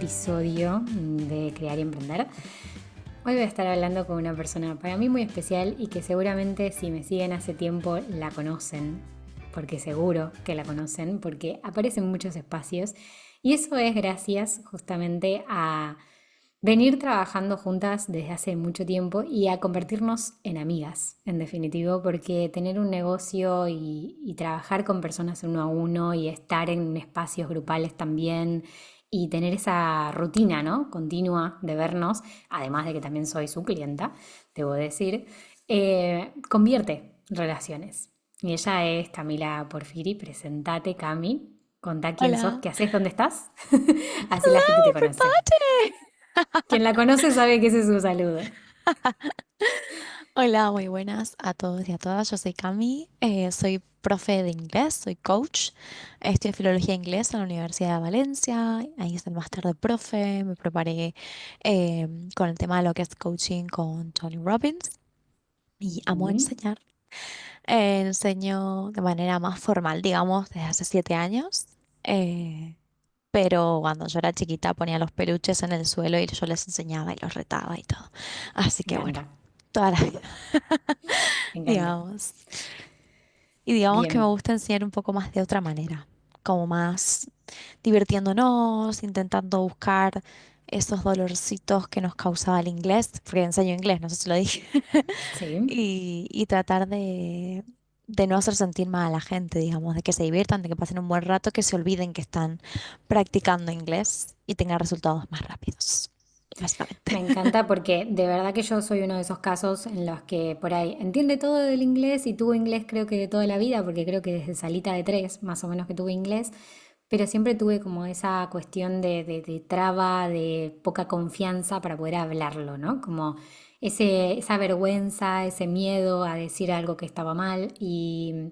episodio de Crear y Emprender. Hoy voy a estar hablando con una persona para mí muy especial y que seguramente si me siguen hace tiempo la conocen, porque seguro que la conocen, porque aparece en muchos espacios. Y eso es gracias justamente a venir trabajando juntas desde hace mucho tiempo y a convertirnos en amigas, en definitivo, porque tener un negocio y trabajar con personas uno a uno y estar en espacios grupales también y tener esa rutina, ¿no? Continua de vernos, además de que también soy su clienta, debo decir, convierte relaciones. Y ella es Camila Porfiri. Presentate, Cami. Contá quién sos, Hola. qué haces, dónde estás. Así la gente Hello, te conoce. everybody. Quien la conoce sabe que ese es su saludo. Hola, muy buenas a todos y a todas. Yo soy Cami, soy profe de inglés, soy coach. Estudio filología inglesa en la Universidad de Valencia. Ahí es el máster de profe. Me preparé con el tema de lo que es coaching con Tony Robbins y amo Mm. enseñar. Enseño de manera más formal, digamos, desde hace 7 años. Eh, pero cuando yo era chiquita ponía los peluches en el suelo y yo les enseñaba y los retaba y todo. Así Me que bueno, encanta, toda la vida, me encanta. digamos. Y digamos que me Bien, gusta enseñar un poco más de otra manera, como más divirtiéndonos, intentando buscar esos dolorcitos que nos causaba el inglés, porque enseño inglés, no sé si lo dije, sí. y tratar de no hacer sentir mal a la gente, digamos, de que se diviertan, de que pasen un buen rato, que se olviden que están practicando inglés y tengan resultados más rápidos, básicamente. Me encanta porque de verdad que yo soy uno de esos casos en los que por ahí entiende todo del inglés y tuvo inglés creo que de toda la vida, porque creo que desde salita de tres más o menos que tuve inglés, pero siempre tuve como esa cuestión de traba, de poca confianza para poder hablarlo, ¿no? Como esa vergüenza, ese miedo a decir algo que estaba mal y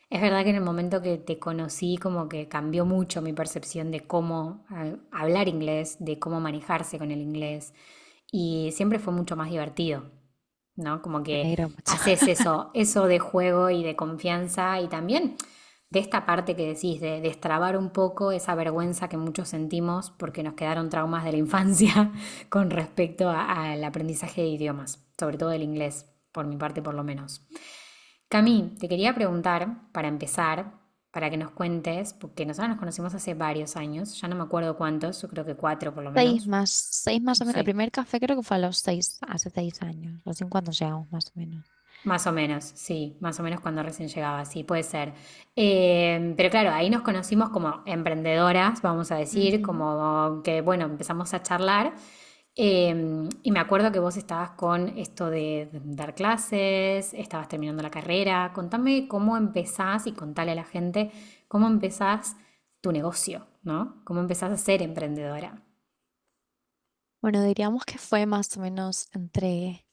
es verdad que en el momento que te conocí como que cambió mucho mi percepción de cómo hablar inglés, de cómo manejarse con el inglés y siempre fue mucho más divertido, ¿no? Como Me que alegro mucho. haces eso de juego y de confianza y también de esta parte que decís, de destrabar un poco esa vergüenza que muchos sentimos porque nos quedaron traumas de la infancia con respecto al aprendizaje de idiomas, sobre todo el inglés, por mi parte por lo menos. Cami, te quería preguntar, para empezar, para que nos cuentes, porque nosotros nos conocimos hace varios años, ya no me acuerdo cuántos, yo creo que 4 por lo menos. 6 más o menos. El Sí, primer café creo que fue a los 6, hace 6 años, recién cuando llegamos, más o menos. más o menos, sí, más o menos cuando recién llegaba, sí, puede ser. Pero claro, ahí nos conocimos como emprendedoras, vamos a decir, Ujú. como que, bueno, empezamos a charlar. Y me acuerdo que vos estabas con esto de dar clases, estabas terminando la carrera. Contame cómo empezás y contale a la gente cómo empezás tu negocio, ¿no? Cómo empezás a ser emprendedora. Bueno, diríamos que fue más o menos entre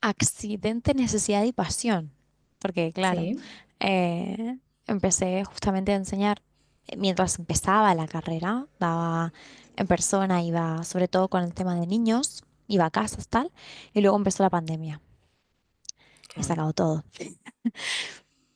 accidente, necesidad y pasión. Porque claro, Sí, empecé justamente a enseñar mientras empezaba la carrera, daba en persona, iba sobre todo con el tema de niños, iba a casas, tal, y luego empezó la pandemia y se claro. acabó todo.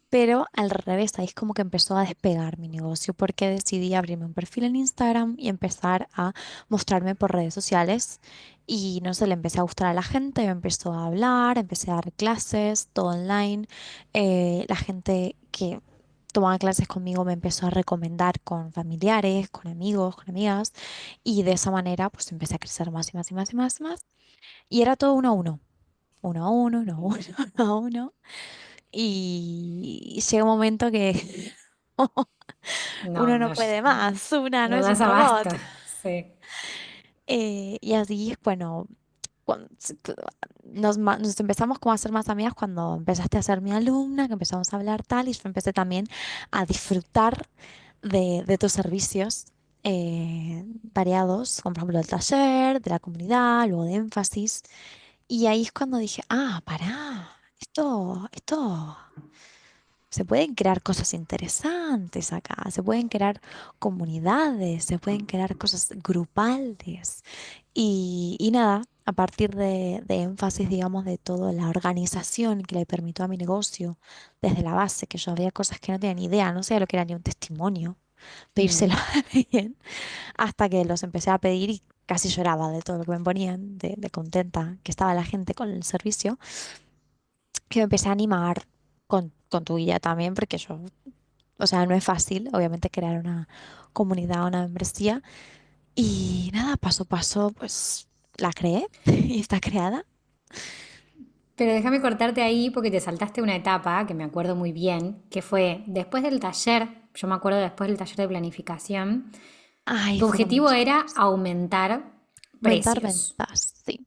Pero al revés, ahí es como que empezó a despegar mi negocio porque decidí abrirme un perfil en Instagram y empezar a mostrarme por redes sociales. Y no sé, le empecé a gustar a la gente, me empezó a hablar, empecé a dar clases, todo online. La gente que tomaba clases conmigo me empezó a recomendar con familiares, con amigos, con amigas. Y de esa manera pues empecé a crecer más y más y más y más y más. Y era todo uno a uno, uno a uno, uno a uno, uno a uno. Y llega un momento que No, uno no no, puede más, una no no es das un abasto. robot. Sí, Y así, bueno, cuan- s- c- nos empezamos como a ser más amigas cuando empezaste a ser mi alumna, que empezamos a hablar tal, y yo empecé también a disfrutar de tus servicios variados, como por ejemplo el taller, de la comunidad, luego de énfasis. Y ahí es cuando dije, ah, pará, esto. Se pueden crear cosas interesantes acá, se pueden crear comunidades, se pueden crear cosas grupales. Y nada, a partir de énfasis, digamos, de toda la organización que le permitió a mi negocio, desde la base, que yo había cosas que no tenía ni idea, no sabía lo que era ni un testimonio. pedírselo Mm. a alguien, hasta que los empecé a pedir y casi lloraba de todo lo que me ponían, de contenta que estaba la gente con el servicio, que me empecé a animar con tu guía también, porque yo, o sea, no es fácil, obviamente, crear una comunidad, una membresía. Y nada, paso a paso, pues la creé y está creada. Pero déjame cortarte ahí porque te saltaste una etapa que me acuerdo muy bien, que fue después del taller, yo me acuerdo después del taller de planificación, Ay, tu fue cuando objetivo más era nerviosa. aumentar Aumentar precios ventas, sí.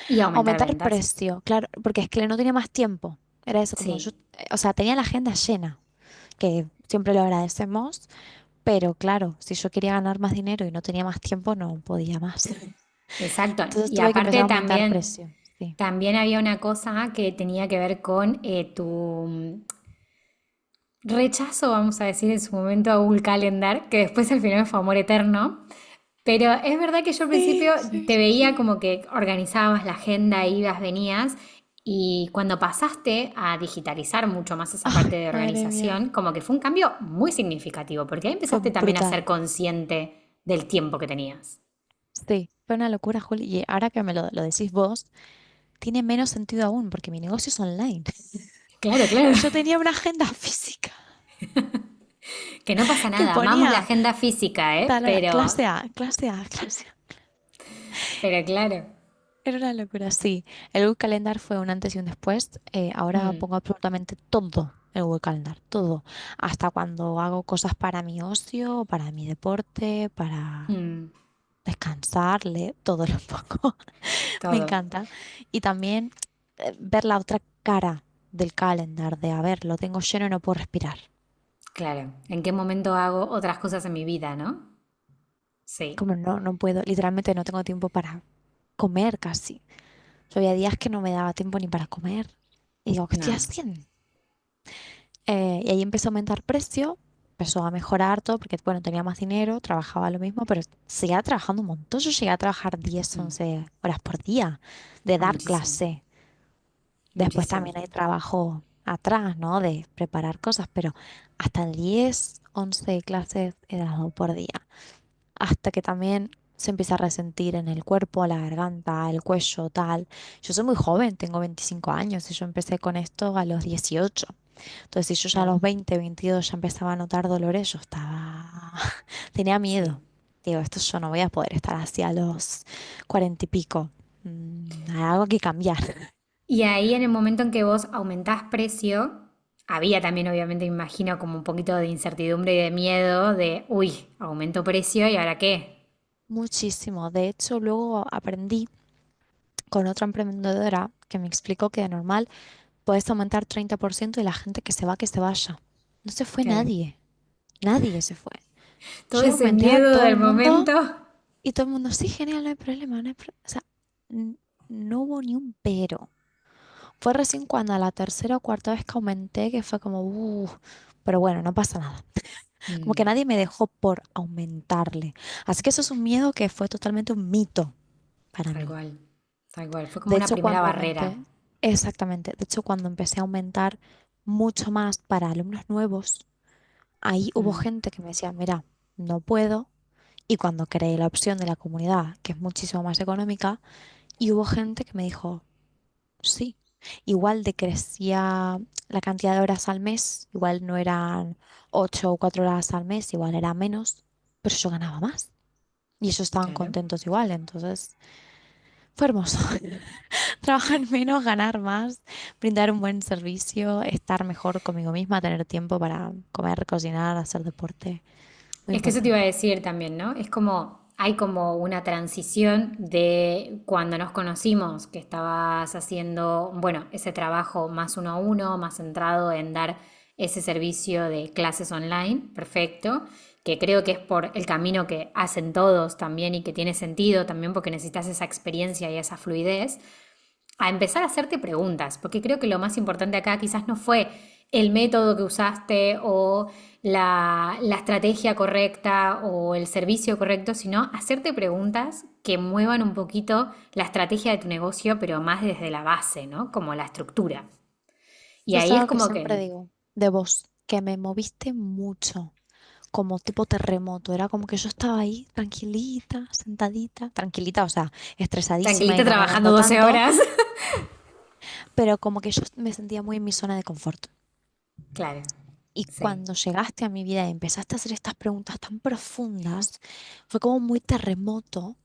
y aumentar Aumentar ventas. precio, claro, porque es que no tenía más tiempo. Era eso, como yo, Sí, o sea, tenía la agenda llena, que siempre lo agradecemos, pero claro, si yo quería ganar más dinero y no tenía más tiempo, no podía más. exacto. Entonces Y tuve que empezar a aparte aumentar también, precio, sí. también había una cosa que tenía que ver con tu rechazo, vamos a decir, en su momento a Google Calendar, que después al final fue amor eterno. Pero es verdad que yo al principio Sí, sí, te veía sí. como que organizabas la agenda, ibas, venías, y cuando pasaste a digitalizar mucho más esa parte Ay, de madre mía, organización, como que fue un cambio muy significativo, porque ahí fue empezaste también a brutal. ser consciente del tiempo que tenías. Sí, fue una locura, Juli. Y ahora que me lo decís vos, tiene menos sentido aún porque mi negocio es online. Claro, claro, Y yo tenía una agenda física que no pasa que nada, amamos la ponía agenda física, ¿eh? clase A, clase A, clase A. Pero claro. Era una locura, sí. El Google Calendar fue un antes y un después. Ahora Mm, pongo absolutamente todo en el Google Calendar, todo. Hasta cuando hago cosas para mi ocio, para mi deporte, para mm, descansar, todo lo pongo. Me todo. encanta. Y también ver la otra cara del calendar, de a ver, lo tengo lleno y no puedo respirar. Claro. ¿En qué momento hago otras cosas en mi vida, no? Sí. Como no, no puedo, literalmente no tengo tiempo para comer casi. Yo había días que no me daba tiempo ni para comer. Y digo, ¿qué estoy No. haciendo? Y ahí empezó a aumentar precio, empezó a mejorar todo, porque bueno, tenía más dinero, trabajaba lo mismo, pero seguía trabajando un montón. Yo llegué a trabajar 10 Mm, 11 horas por día de dar muchísimo. clase. Después Muchísimo. también hay trabajo atrás, ¿no? De preparar cosas, pero hasta 10 11 clases he dado por día. Hasta que también se empieza a resentir en el cuerpo, la garganta, el cuello, tal. Yo soy muy joven, tengo 25 años y yo empecé con esto a los 18. Entonces, si yo ya a Claro. los 20 22 ya empezaba a notar dolores, yo estaba... tenía Sí. miedo. Digo, esto yo no voy a poder estar así a los 40 y pico. Hay algo que cambiar. Y ahí en el momento en que vos aumentás precio, había también obviamente, me imagino, como un poquito de incertidumbre y de miedo de, uy, aumento precio y ahora qué. Muchísimo. De hecho, luego aprendí con otra emprendedora que me explicó que de normal puedes aumentar 30% y la gente que se va, que se vaya. No se fue Claro. nadie. Nadie se fue. Todo Yo ese aumenté a miedo todo del el mundo momento. y todo el mundo, sí, genial, no hay problema, no hay problema. O sea, no hubo ni un pero. Fue recién cuando a la tercera o cuarta vez que aumenté que fue como, pero bueno, no pasa nada. Como que Mm, nadie me dejó por aumentarle. Así que eso es un miedo que fue totalmente un mito para tal mí. cual. Tal cual. Fue como De una hecho, primera cuando barrera. aumenté, exactamente, de hecho, cuando empecé a aumentar mucho más para alumnos nuevos, ahí hubo Mm, gente que me decía, mira, no puedo. Y cuando creé la opción de la comunidad, que es muchísimo más económica, y hubo gente que me dijo, sí, igual decrecía la cantidad de horas al mes, igual no eran 8 o 4 horas al mes, igual era menos, pero yo ganaba más. Y ellos estaban claro. contentos igual, entonces fue hermoso. Trabajar menos, ganar más, brindar un buen servicio, estar mejor conmigo misma, tener tiempo para comer, cocinar, hacer deporte. Muy Es que eso te iba a importante. decir también, ¿no? Es como, hay como una transición de cuando nos conocimos, que estabas haciendo, bueno, ese trabajo más uno a uno, más centrado en dar ese servicio de clases online, perfecto, que creo que es por el camino que hacen todos también y que tiene sentido también porque necesitas esa experiencia y esa fluidez a empezar a hacerte preguntas, porque creo que lo más importante acá quizás no fue el método que usaste o la estrategia correcta o el servicio correcto, sino hacerte preguntas que muevan un poquito la estrategia de tu negocio, pero más desde la base, ¿no? Como la estructura. Y Eso es ahí es algo que como siempre que, digo de vos, que me moviste mucho como tipo terremoto. Era como que yo estaba ahí tranquilita, sentadita, tranquilita, o sea, estresadísima y Tranquilita no trabajando ganando 12 tanto, horas. pero como que yo me sentía muy en mi zona de confort. Claro, Y sí, cuando llegaste a mi vida y empezaste a hacer estas preguntas tan profundas, fue como muy terremoto,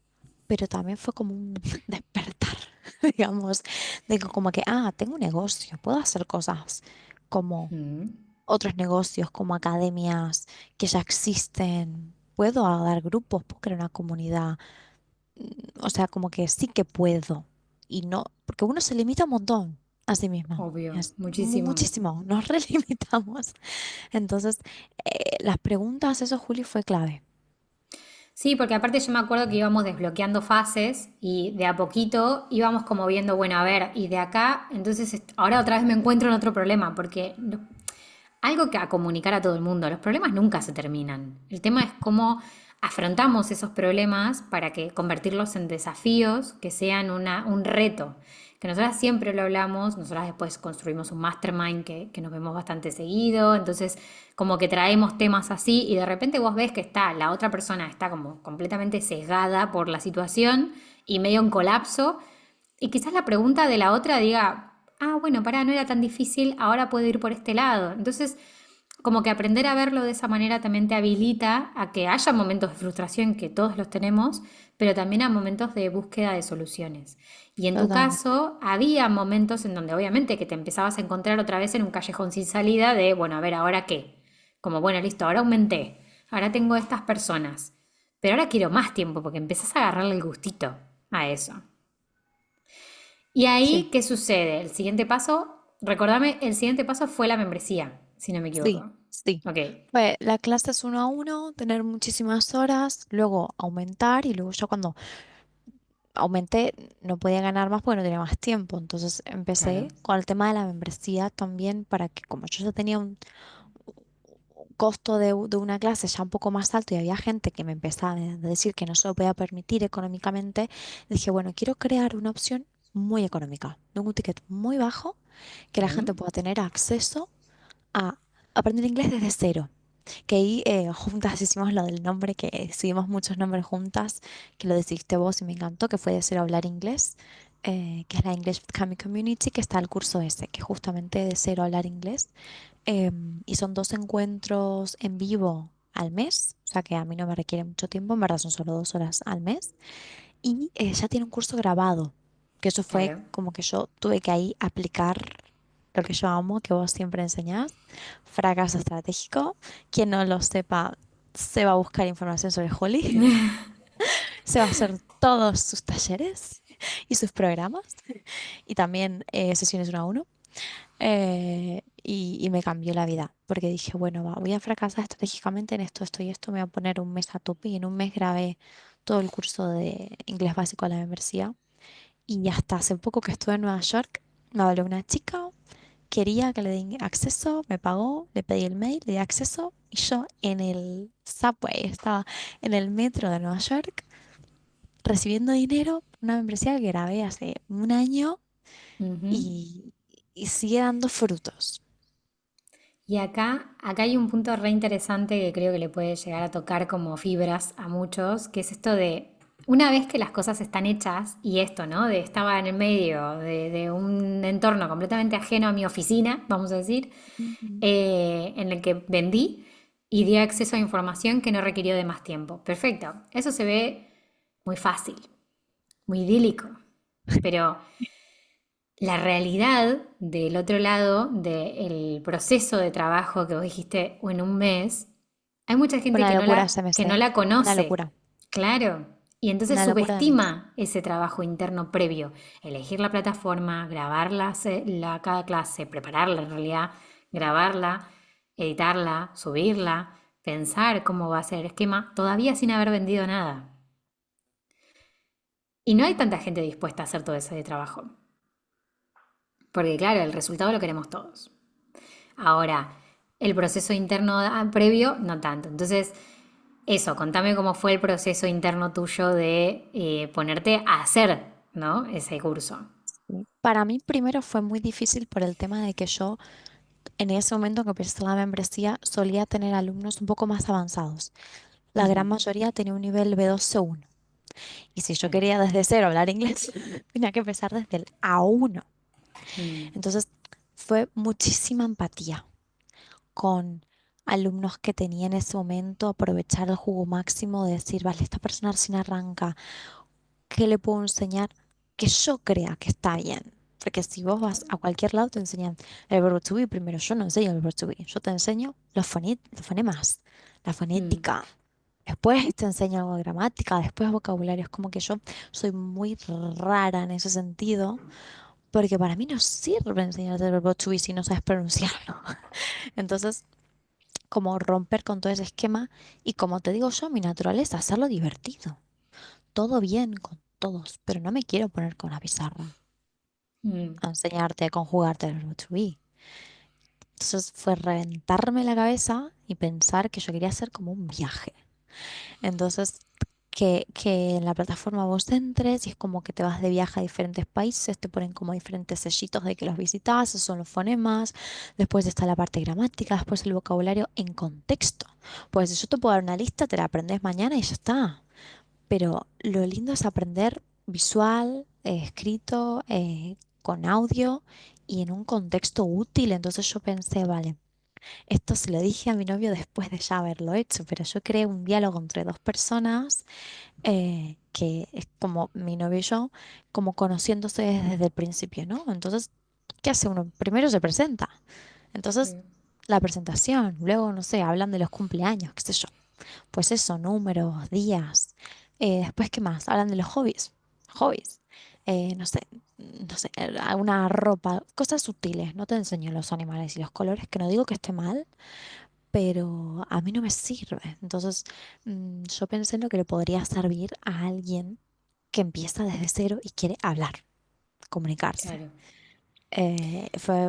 pero también fue como un despertar, digamos, de que como que, tengo un negocio, puedo hacer cosas como mm, otros negocios, como academias que ya existen, puedo dar grupos, puedo crear una comunidad, o sea, como que sí que puedo, y no, porque uno se limita un montón a sí mismo. obvio, Es muchísimo. muchísimo, nos relimitamos. Entonces, las preguntas, eso, Juli, fue clave. Sí, porque aparte yo me acuerdo que íbamos desbloqueando fases y de a poquito íbamos como viendo, bueno, a ver, y de acá, entonces ahora otra vez me encuentro en otro problema, porque algo que a comunicar a todo el mundo, los problemas nunca se terminan. El tema es cómo afrontamos esos problemas para que convertirlos en desafíos que sean un reto. Que nosotras siempre lo hablamos, nosotras después construimos un mastermind que nos vemos bastante seguido, entonces como que traemos temas así y de repente vos ves que la otra persona está como completamente sesgada por la situación y medio en colapso y quizás la pregunta de la otra diga, bueno, pará, no era tan difícil, ahora puedo ir por este lado. Entonces, como que aprender a verlo de esa manera también te habilita a que haya momentos de frustración, que todos los tenemos, pero también a momentos de búsqueda de soluciones. Y en tu Totalmente. caso, había momentos en donde obviamente que te empezabas a encontrar otra vez en un callejón sin salida de, bueno, a ver, ¿ahora qué? Como, bueno, listo, ahora aumenté, ahora tengo estas personas, pero ahora quiero más tiempo porque empezás a agarrarle el gustito a eso. Y Sí, ahí, ¿qué sucede? El siguiente paso, recordame, el siguiente paso fue la membresía, si no me sí, equivoco. sí. Ok, Fue la clase es 1 a 1, tener muchísimas horas, luego aumentar y luego yo cuando aumenté no podía ganar más porque no tenía más tiempo. Entonces claro. empecé con el tema de la membresía también para que como yo ya tenía un costo de una clase ya un poco más alto y había gente que me empezaba a decir que no se lo podía permitir económicamente, dije, bueno, quiero crear una opción muy económica, de un ticket muy bajo, que la gente Bien. pueda tener acceso a aprender inglés desde cero. Que ahí juntas hicimos lo del nombre, que decidimos muchos nombres juntas, que lo decidiste vos y me encantó, que fue de cero a hablar inglés, que es la English Becoming Community, que está el curso ese, que justamente de cero a hablar inglés. Y son 2 encuentros en vivo al mes, o sea que a mí no me requiere mucho tiempo, en verdad son solo 2 horas al mes. Y ya tiene un curso grabado, que eso fue Claro. como que yo tuve que ahí aplicar lo que yo amo, que vos siempre enseñás, fracaso estratégico. Quien no lo sepa, se va a buscar información sobre Holly, se va a hacer todos sus talleres y sus programas, y también sesiones 1 a 1. Y me cambió la vida, porque dije, bueno, voy a fracasar estratégicamente en esto y esto, me voy a poner un mes a tope y en un mes grabé todo el curso de inglés básico de la membresía. Y hasta hace poco que estuve en Nueva York, me habló una chica, quería que le den acceso, me pagó, le pedí el mail, le di acceso y yo en el subway, estaba en el metro de Nueva York recibiendo dinero, una membresía que grabé hace un año Ujú. y, y sigue dando frutos. Y acá hay un punto re interesante que creo que le puede llegar a tocar como fibras a muchos, que es esto de, una vez que las cosas están hechas, y esto, ¿no? De estaba en el medio de un entorno completamente ajeno a mi oficina, vamos a decir, Ujú. en el que vendí y di acceso a información que no requirió de más tiempo. Perfecto. Eso se ve muy fácil, muy idílico, pero la realidad del otro lado del proceso de trabajo que vos dijiste "O en un mes", hay mucha gente Una locura ese que mes, no ¿eh? la Una conoce, locura, claro, y entonces una locura de mes. subestima ese trabajo interno previo, elegir la plataforma, grabarla cada clase, prepararla en realidad, grabarla, editarla, subirla, pensar cómo va a ser el esquema, todavía sin haber vendido nada. Y no hay tanta gente dispuesta a hacer todo ese trabajo, porque claro, el resultado lo queremos todos. Ahora, el proceso interno previo, no tanto. Entonces, eso, contame cómo fue el proceso interno tuyo de ponerte a hacer, ¿no? Ese curso. Sí. Para mí primero fue muy difícil por el tema de que yo en ese momento que empecé la membresía solía tener alumnos un poco más avanzados. La gran Ujú. mayoría tenía un nivel B2 C1. Y si yo Sí. quería desde cero hablar inglés, tenía que empezar desde el A1. Mm, Entonces fue muchísima empatía con alumnos que tenía en ese momento, aprovechar el jugo máximo de decir, vale, esta persona recién arranca, ¿qué le puedo enseñar que yo crea que está bien? Porque si vos vas a cualquier lado te enseñan el verbo to be, primero yo no enseño el verbo to be, yo te enseño los fonemas, la mm, fonética. Después te enseño algo de gramática, después vocabulario. Es como que yo soy muy rara en ese sentido, porque para mí no sirve enseñarte el verbo to be si no sabes pronunciarlo. Entonces, como romper con todo ese esquema y como te digo yo, mi naturaleza, hacerlo divertido. Todo bien con todos, pero no me quiero poner con una pizarra mm, a enseñarte a conjugarte el verbo to be. Entonces fue reventarme la cabeza y pensar que yo quería hacer como un viaje. Entonces, que en la plataforma vos entres y es como que te vas de viaje a diferentes países, te ponen como diferentes sellitos de que los visitas, esos son los fonemas, después está la parte gramática, después el vocabulario en contexto. Pues si yo te puedo dar una lista, te la aprendes mañana y ya está. Pero lo lindo es aprender visual, escrito, con audio y en un contexto útil. Entonces yo pensé, vale. Esto se lo dije a mi novio después de ya haberlo hecho, pero yo creé un diálogo entre dos personas que es como mi novio y yo, como conociéndose desde el principio, ¿no? Entonces, ¿qué hace uno? Primero se presenta. Entonces, sí. la presentación, luego, no sé, hablan de los cumpleaños, qué sé yo. Pues eso, números, días. Después, ¿qué más? Hablan de los hobbies. Hobbies. No sé, no sé, una ropa, cosas sutiles. No te enseño los animales y los colores, que no digo que esté mal, pero a mí no me sirve. Entonces, yo pensé en lo que le podría servir a alguien que empieza desde cero y quiere hablar, comunicarse. Claro.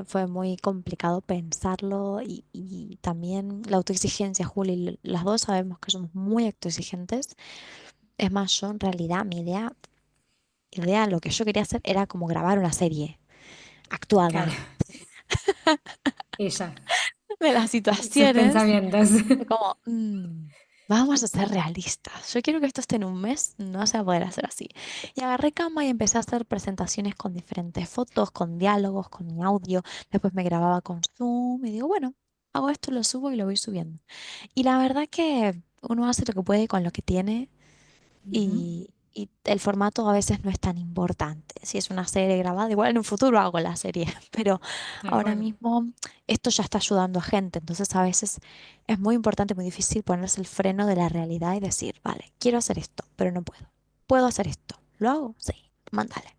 Fue muy complicado pensarlo y también la autoexigencia, Juli. Las dos sabemos que somos muy autoexigentes. Es más, yo en realidad idea, lo que yo quería hacer era como grabar una serie Claro. actuada Ella. de las Sus situaciones. pensamientos. Fue como, vamos a ser realistas. Yo quiero que esto esté en un mes, no se va a poder hacer así. Y agarré Canva y empecé a hacer presentaciones con diferentes fotos, con diálogos, con mi audio. Después me grababa con Zoom y digo, bueno, hago esto, lo subo y lo voy subiendo. Y la verdad que uno hace lo que puede con lo que tiene Ujú. y el formato a veces no es tan importante. Si es una serie grabada, igual en un futuro hago la serie, pero Tal ahora cual. mismo esto ya está ayudando a gente. Entonces a veces es muy importante, muy difícil ponerse el freno de la realidad y decir, vale, quiero hacer esto, pero no puedo. ¿Puedo hacer esto? ¿Lo hago? Sí, mándale.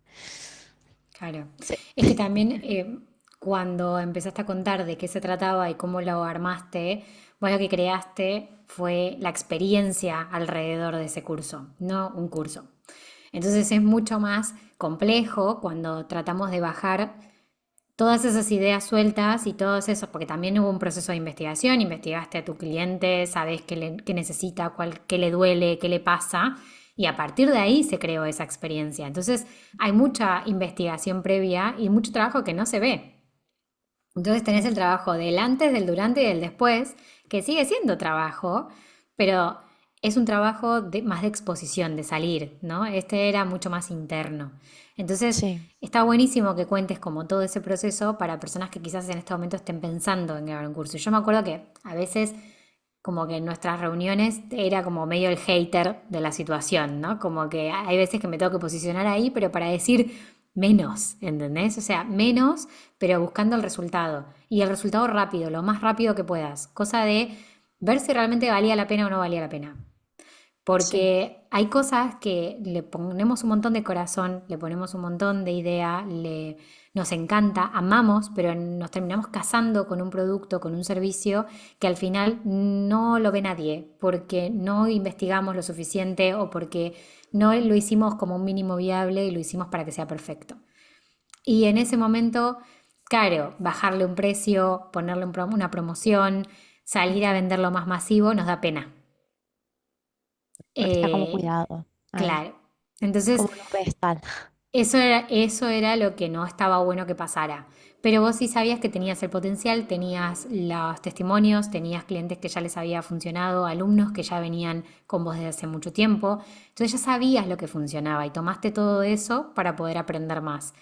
Claro. Sí. Es que también cuando empezaste a contar de qué se trataba y cómo lo armaste, vos lo que creaste fue la experiencia alrededor de ese curso, no un curso. Entonces es mucho más complejo cuando tratamos de bajar todas esas ideas sueltas y todos esos, porque también hubo un proceso de investigación, investigaste a tu cliente, sabes qué necesita, qué le duele, qué le pasa, y a partir de ahí se creó esa experiencia. Entonces hay mucha investigación previa y mucho trabajo que no se ve. Entonces tenés el trabajo del antes, del durante y del después, que sigue siendo trabajo, pero es un trabajo más de exposición, de salir, ¿no? Este era mucho más interno. Entonces, Sí, está buenísimo que cuentes como todo ese proceso para personas que quizás en este momento estén pensando en grabar un curso. Yo me acuerdo que a veces como que en nuestras reuniones era como medio el hater de la situación, ¿no? Como que hay veces que me tengo que posicionar ahí, pero para decir menos, ¿entendés? O sea, menos, pero buscando el resultado. Y el resultado rápido, lo más rápido que puedas. Cosa de ver si realmente valía la pena o no valía la pena. sí. Porque hay cosas que le ponemos un montón de corazón, le ponemos un montón de idea, nos encanta, amamos, pero nos terminamos casando con un producto, con un servicio que al final no lo ve nadie, porque no investigamos lo suficiente o porque no lo hicimos como un mínimo viable y lo hicimos para que sea perfecto. Y en ese momento, claro, bajarle un precio, ponerle una promoción, salir a venderlo más masivo, nos da pena. Porque está como Eh, cuidado ahí, claro. Entonces, como en un pedestal. Eso era lo que no estaba bueno que pasara. Pero vos sí sabías que tenías el potencial, tenías los testimonios, tenías clientes que ya les había funcionado, alumnos que ya venían con vos desde hace mucho tiempo. Entonces ya sabías lo que funcionaba y tomaste todo eso para poder aprender más.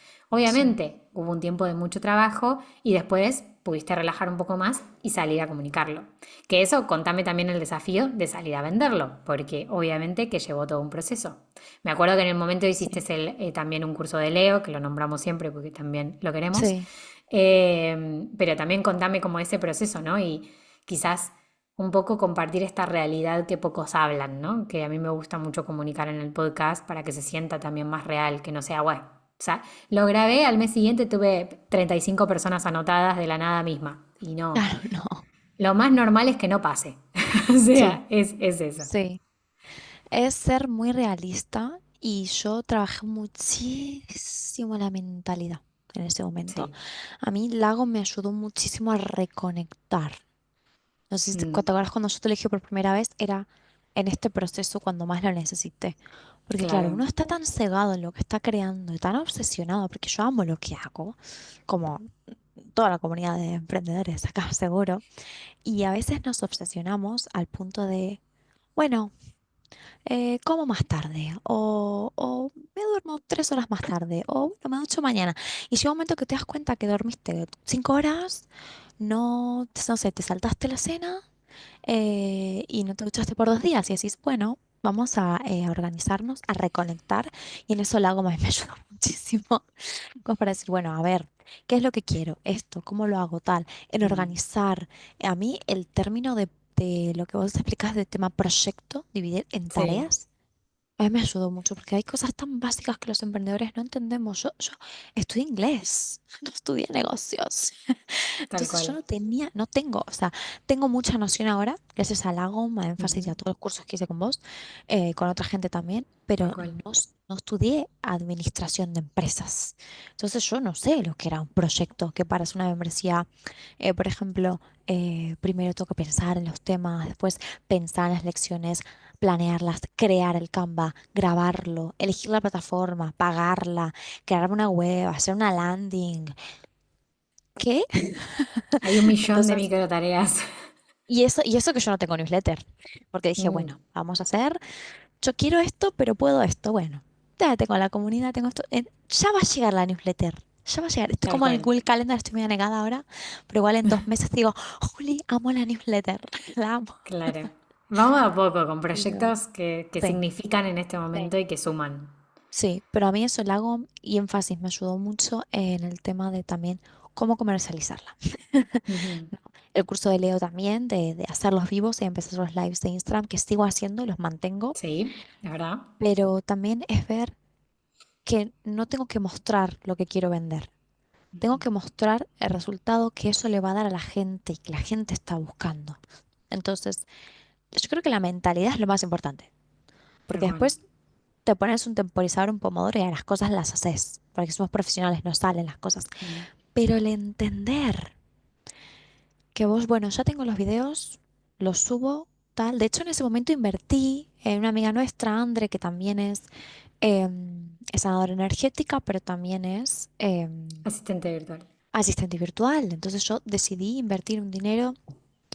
Sí. Obviamente hubo un tiempo de mucho trabajo y después pudiste relajar un poco más y salir a comunicarlo. Que eso, contame también el desafío de salir a venderlo, porque obviamente que llevó todo un proceso. Me acuerdo que en el momento hiciste Sí, también un curso de Leo, que lo nombramos siempre porque también lo queremos. sí. Pero también contame como ese proceso, ¿no? Y quizás un poco compartir esta realidad que pocos hablan, ¿no? Que a mí me gusta mucho comunicar en el podcast para que se sienta también más real, que no sea, bueno. O sea, lo grabé, al mes siguiente tuve 35 personas anotadas de la nada misma. Y no, Claro, no. lo más normal es que no pase. O Sí, sea, es eso. sí. Es ser muy realista y yo trabajé muchísimo la mentalidad en ese momento. Sí. A mí Lago me ayudó muchísimo a reconectar. No sé si te Mm, acuerdas cuando yo te elegí por primera vez, era en este proceso cuando más lo necesité. Porque claro, claro. uno está tan cegado en lo que está creando y tan obsesionado, porque yo amo lo que hago, como toda la comunidad de emprendedores acá seguro, y a veces nos obsesionamos al punto de, bueno, como más tarde, o me duermo 3 horas más tarde, o bueno, me ducho mañana. Y llega un momento que te das cuenta que dormiste 5 horas, no sé, te saltaste la cena y no te duchaste por 2 días y decís, bueno, vamos a organizarnos, a reconectar y en eso la hago me ayuda muchísimo, como para decir, bueno, a ver, ¿qué es lo que quiero? Esto, ¿cómo lo hago tal? En Mm, organizar. A mí el término de lo que vos explicás del tema proyecto, dividir en sí, tareas. A mí me ayudó mucho porque hay cosas tan básicas que los emprendedores no entendemos. Yo estudié inglés, no estudié negocios. tal Entonces yo cual. no tenía, no tengo, o sea, tengo mucha noción ahora, gracias al Lagom, a énfasis y Ujú, a todos los cursos que hice con vos, con otra gente también, tal pero cual. no estudié administración de empresas. Entonces yo no sé lo que era un proyecto que para hacer una membresía, por ejemplo, primero tengo que pensar en los temas, después pensar en las lecciones, planearlas, crear el Canva, grabarlo, elegir la plataforma, pagarla, crear una web, hacer una landing. ¿Qué? Hay un millón de Entonces, micro tareas. y eso que yo no tengo newsletter, porque dije, Mm, bueno, vamos a hacer, yo quiero esto, pero puedo esto. Bueno, ya tengo la comunidad, tengo esto. Ya va a llegar la newsletter. Ya va a llegar. Estoy tal como en el cual. Google Calendar, estoy medio negada ahora, pero igual en 2 meses digo, Juli, amo la newsletter. La amo. Claro. Vamos a poco con Pero, proyectos que sí. significan en este Sí. momento y que suman. Sí, pero a mí eso lo hago y énfasis me ayudó mucho en el tema de también cómo comercializarla. Ujú. ¿No? El curso de Leo también, de hacerlos vivos y empezar los lives de Instagram, que sigo haciendo y los mantengo, Sí, la verdad. pero también es ver que no tengo que mostrar lo que quiero vender. Tengo que mostrar el resultado que eso le va a dar a la gente y que la gente está buscando. Entonces, yo creo que la mentalidad es lo más importante, Tal porque cual. después te pones un temporizador, un pomodoro y a las cosas las haces, porque somos profesionales, no salen las cosas. Mm. Pero el entender que vos, bueno, ya tengo los videos, los subo, tal. De hecho, en ese momento invertí en una amiga nuestra, Andre, que también es sanadora energética, pero también es Asistente virtual. asistente virtual. Entonces yo decidí invertir un dinero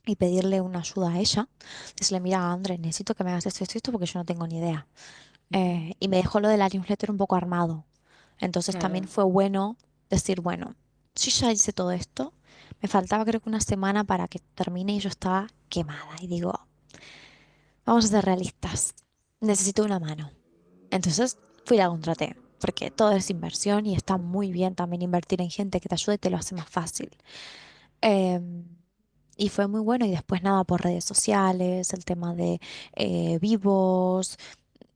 y pedirle una ayuda a ella. Decirle, mira, Andre, necesito que me hagas esto, esto, esto, porque yo no tengo ni idea. Y me dejó lo de la newsletter un poco armado. Entonces también Claro. fue bueno decir, bueno, si ya hice todo esto, me faltaba creo que una semana para que termine y yo estaba quemada. Y digo, vamos a ser realistas, necesito una mano. Entonces fui y la contraté, porque todo es inversión y está muy bien también invertir en gente que te ayude y te lo hace más fácil. Em, y fue muy bueno y después nada por redes sociales, el tema de vivos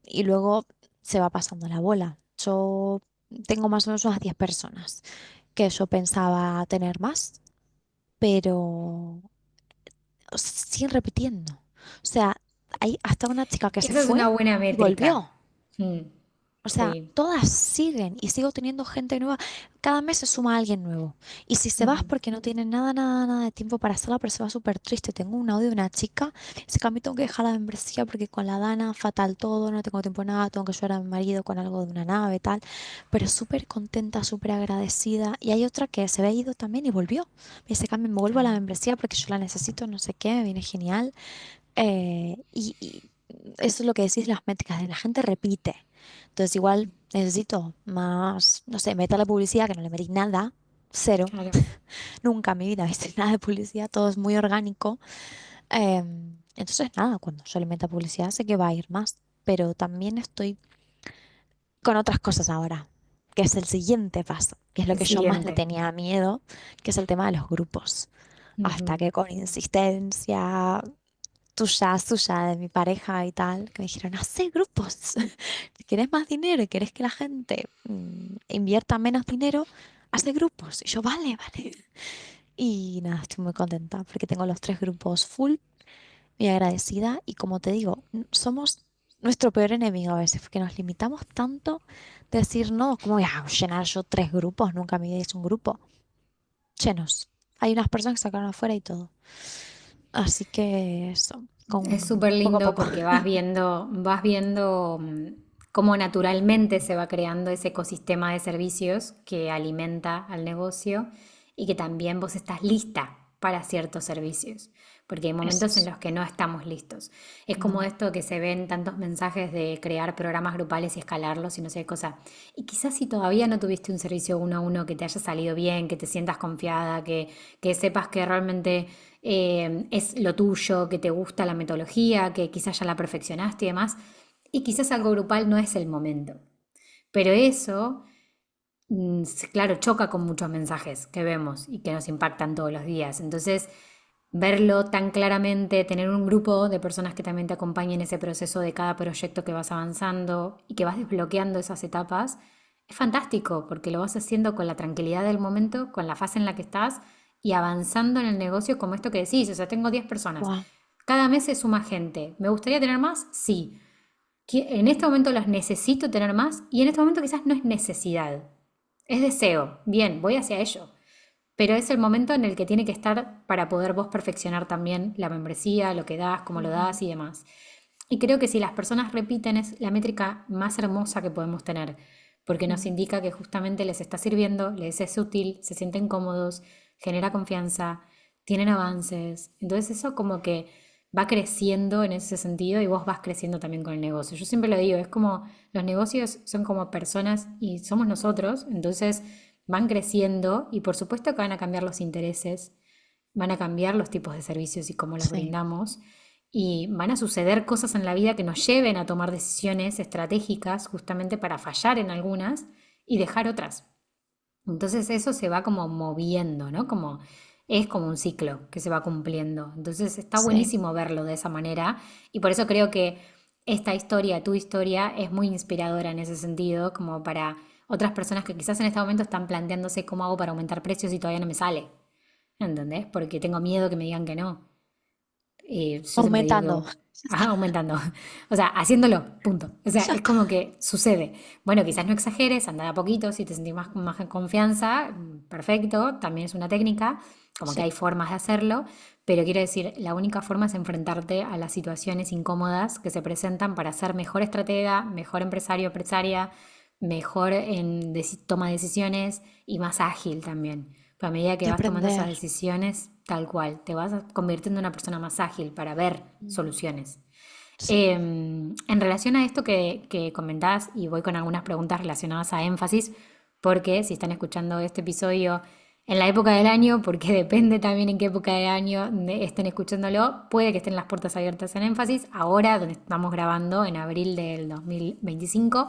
y luego se va pasando la bola. Yo tengo más o menos unas 10 personas que yo pensaba tener más, pero siguen repitiendo. O sea, hay hasta una chica que se Esa es fue una buena y métrica. volvió. Mm. O sea, Sí. todas siguen y sigo teniendo gente nueva. Cada mes se suma alguien nuevo. Y si se va es Ujú. porque no tiene nada, nada, nada de tiempo para hacerla, pero se va súper triste. Tengo un audio de una chica. Dice que a mí tengo que dejar la membresía porque con la Dana fatal todo, no tengo tiempo de nada, tengo que ayudar a mi marido con algo de una nave, tal. Pero súper contenta, súper agradecida. Y hay otra que se había ido también y volvió. Me dice, Carmen, me vuelvo a la Ah, membresía porque yo la necesito, no sé qué, me viene genial. Y eso es lo que decís, las métricas, de la gente repite. Entonces igual necesito más, no sé, meterle publicidad, que no le metí nada, cero. claro. Nunca en mi vida hice nada de publicidad, todo es muy orgánico. Entonces nada, cuando yo le meta publicidad sé que va a ir más. Pero también estoy con otras cosas ahora, que es el siguiente paso, que es lo El que yo más le siguiente. tenía miedo, que es el tema de los grupos. Hasta Ujú. que con insistencia suya, de mi pareja y tal, que me dijeron, hace grupos. Si querés más dinero y querés que la gente invierta menos dinero, hace grupos. Y yo, vale, vale. Y nada, estoy muy contenta porque tengo los tres grupos full, muy agradecida. Y como te digo, somos nuestro peor enemigo a veces, porque nos limitamos tanto de decir, no, ¿cómo voy a llenar yo tres grupos? Nunca me hice un grupo. Llenos. Hay unas personas que sacaron afuera y todo. Así que eso, Es con súper poco a lindo poco. porque vas viendo cómo naturalmente se va creando ese ecosistema de servicios que alimenta al negocio y que también vos estás lista para ciertos servicios, porque hay Eso momentos en es. los que no estamos listos. Es como No. esto que se ven tantos mensajes de crear programas grupales y escalarlos y no sé qué cosa. Y quizás si todavía no tuviste un servicio uno a uno que te haya salido bien, que te sientas confiada, que sepas que realmente es lo tuyo, que te gusta la metodología, que quizás ya la perfeccionaste y demás, y quizás algo grupal no es el momento. Pero eso, claro, choca con muchos mensajes que vemos y que nos impactan todos los días. Entonces, verlo tan claramente, tener un grupo de personas que también te acompañen en ese proceso de cada proyecto que vas avanzando y que vas desbloqueando esas etapas, es fantástico porque lo vas haciendo con la tranquilidad del momento, con la fase en la que estás y avanzando en el negocio como esto que decís. O sea, tengo 10 personas. Wow. Cada mes se suma gente. ¿Me gustaría tener más? Sí. En este momento los necesito tener más y en este momento quizás no es necesidad. Es deseo. Bien, voy hacia ello. Pero es el momento en el que tiene que estar para poder vos perfeccionar también la membresía, lo que das, cómo lo Ujú. das y demás. Y creo que si las personas repiten es la métrica más hermosa que podemos tener, porque nos Mm. indica que justamente les está sirviendo, les es útil, se sienten cómodos, genera confianza, tienen avances. Entonces eso como que va creciendo en ese sentido y vos vas creciendo también con el negocio. Yo siempre lo digo, es como los negocios son como personas y somos nosotros, entonces van creciendo y por supuesto que van a cambiar los intereses, van a cambiar los tipos de servicios y cómo los Sí, brindamos y van a suceder cosas en la vida que nos lleven a tomar decisiones estratégicas justamente para fallar en algunas y dejar otras. Entonces eso se va como moviendo, ¿no? Como es como un ciclo que se va cumpliendo. Entonces está sí, buenísimo verlo de esa manera y por eso creo que esta historia, tu historia, es muy inspiradora en ese sentido, como para otras personas que quizás en este momento están planteándose cómo hago para aumentar precios y todavía no me sale. ¿Entendés? Porque tengo miedo que me digan que no. Yo siempre digo aumentando. que Ya ajá, está, aumentando. O sea, haciéndolo, punto. O sea, ya es está. como que sucede. Bueno, quizás no exageres, anda de a poquito, si te sentís más en confianza, perfecto, también es una técnica, como que Sí, hay formas de hacerlo, pero quiero decir, la única forma es enfrentarte a las situaciones incómodas que se presentan para ser mejor estratega, mejor empresario, empresaria, mejor en toma de decisiones y más ágil también. Pero a medida que y vas tomando esas aprender. decisiones, tal cual, te vas convirtiendo en una persona más ágil para ver Mm. soluciones. Sí, En relación a esto que comentás, y voy con algunas preguntas relacionadas a énfasis, porque si están escuchando este episodio en la época del año, porque depende también en qué época de año estén escuchándolo, puede que estén las puertas abiertas en énfasis. Ahora, donde estamos grabando, en abril del 2025,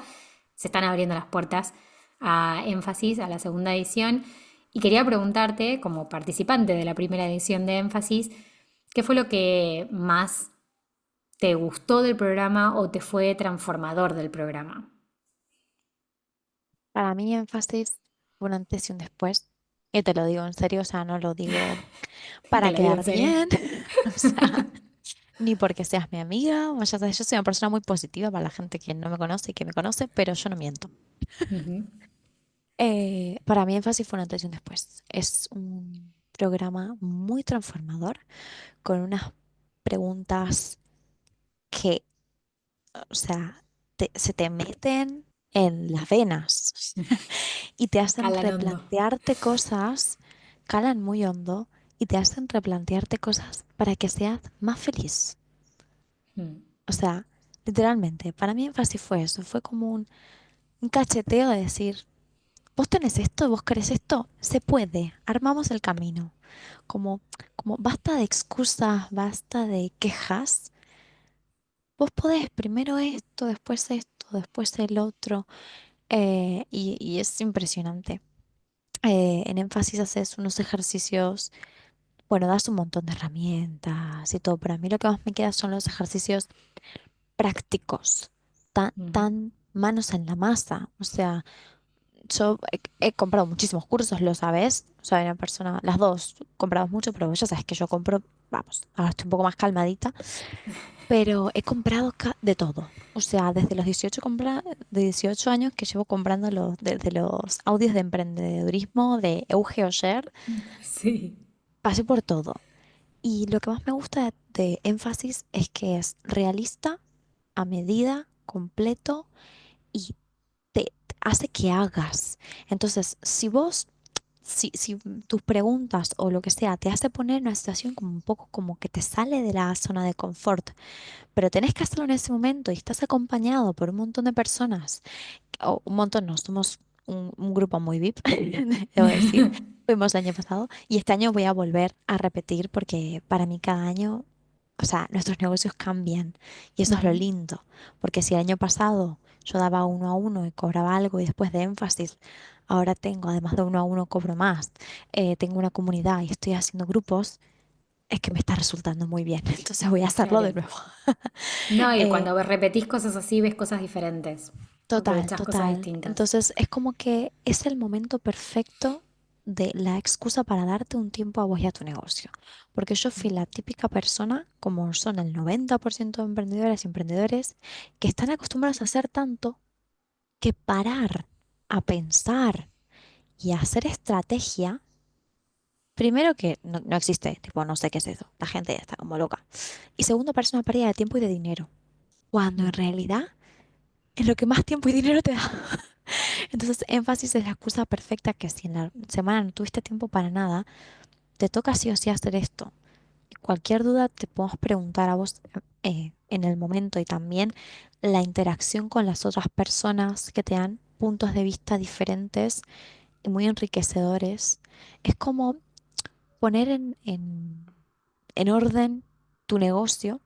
se están abriendo las puertas a énfasis, a la segunda edición. Y quería preguntarte, como participante de la primera edición de énfasis, ¿qué fue lo que más te gustó del programa o te fue transformador del programa? para mí énfasis fue un antes y un después. Y te lo digo en serio, o sea, no lo digo Te para lo digo en quedar serio. bien. O sea, ni porque seas mi amiga, o ya sabes, yo soy una persona muy positiva para la gente que no me conoce y que me conoce, pero yo no miento. Ujú, Para mí Énfasis fue un antes y un después. Es un programa muy transformador con unas preguntas que, o sea, se te meten en las venas y te hacen calan hondo. replantearte cosas, calan muy hondo y te hacen replantearte cosas para que seas más feliz. Mm, O sea, literalmente, para mí Énfasis fue eso, fue como un cacheteo de decir, vos tenés esto, vos querés esto, se puede, armamos el camino. Como, como basta de excusas, basta de quejas. Vos podés primero esto, después el otro. Y es impresionante. En Énfasis haces unos ejercicios, bueno, das un montón de herramientas y todo, pero a mí lo que más me queda son los ejercicios prácticos, ujú. tan manos en la masa. O sea, yo he comprado muchísimos cursos, lo sabes. Soy una persona, las dos compramos mucho, pero ya sabes que yo compro, vamos, ahora estoy un poco más calmadita, pero he comprado de todo. O sea, desde los 18 de 18 años que llevo comprando desde los audios de emprendedurismo de Euge Oyer, Sí. pasé por todo. Y lo que más me gusta de Énfasis es que es realista, a medida, completo y te hace que hagas. Entonces, si tus preguntas o lo que sea te hace poner en una situación como un poco como que te sale de la zona de confort, pero tenés que hacerlo en ese momento y estás acompañado por un montón de personas, o un montón no, somos un grupo muy VIP, debo decir. Fuimos el año pasado y este año voy a volver a repetir porque para mí cada año, o sea, nuestros negocios cambian y eso es lo Ujú. lindo, porque si el año pasado yo daba uno a uno y cobraba algo y después de Énfasis, ahora tengo, además de uno a uno, cobro más, tengo una comunidad y estoy haciendo grupos, es que me está resultando muy bien, entonces voy a hacerlo de Claro. nuevo. No, y Eh, cuando repetís cosas así, ves cosas diferentes. Total, Aprovechás cosas total. distintas. Entonces es como que es el momento perfecto de la excusa para darte un tiempo a vos y a tu negocio. Porque yo fui la típica persona, como son el 90% de emprendedoras y emprendedores, que están acostumbrados a hacer tanto que parar a pensar y a hacer estrategia, primero que no existe, tipo, no sé qué es eso, la gente está como loca. Y segundo, parece una pérdida de tiempo y de dinero, cuando en Mm, realidad es lo que más tiempo y dinero te da. Entonces, Énfasis es la excusa perfecta que si en la semana no tuviste tiempo para nada, te toca sí o sí hacer esto. Cualquier duda te podemos preguntar a vos en el momento y también la interacción con las otras personas que te dan puntos de vista diferentes y muy enriquecedores. Es como poner en orden tu negocio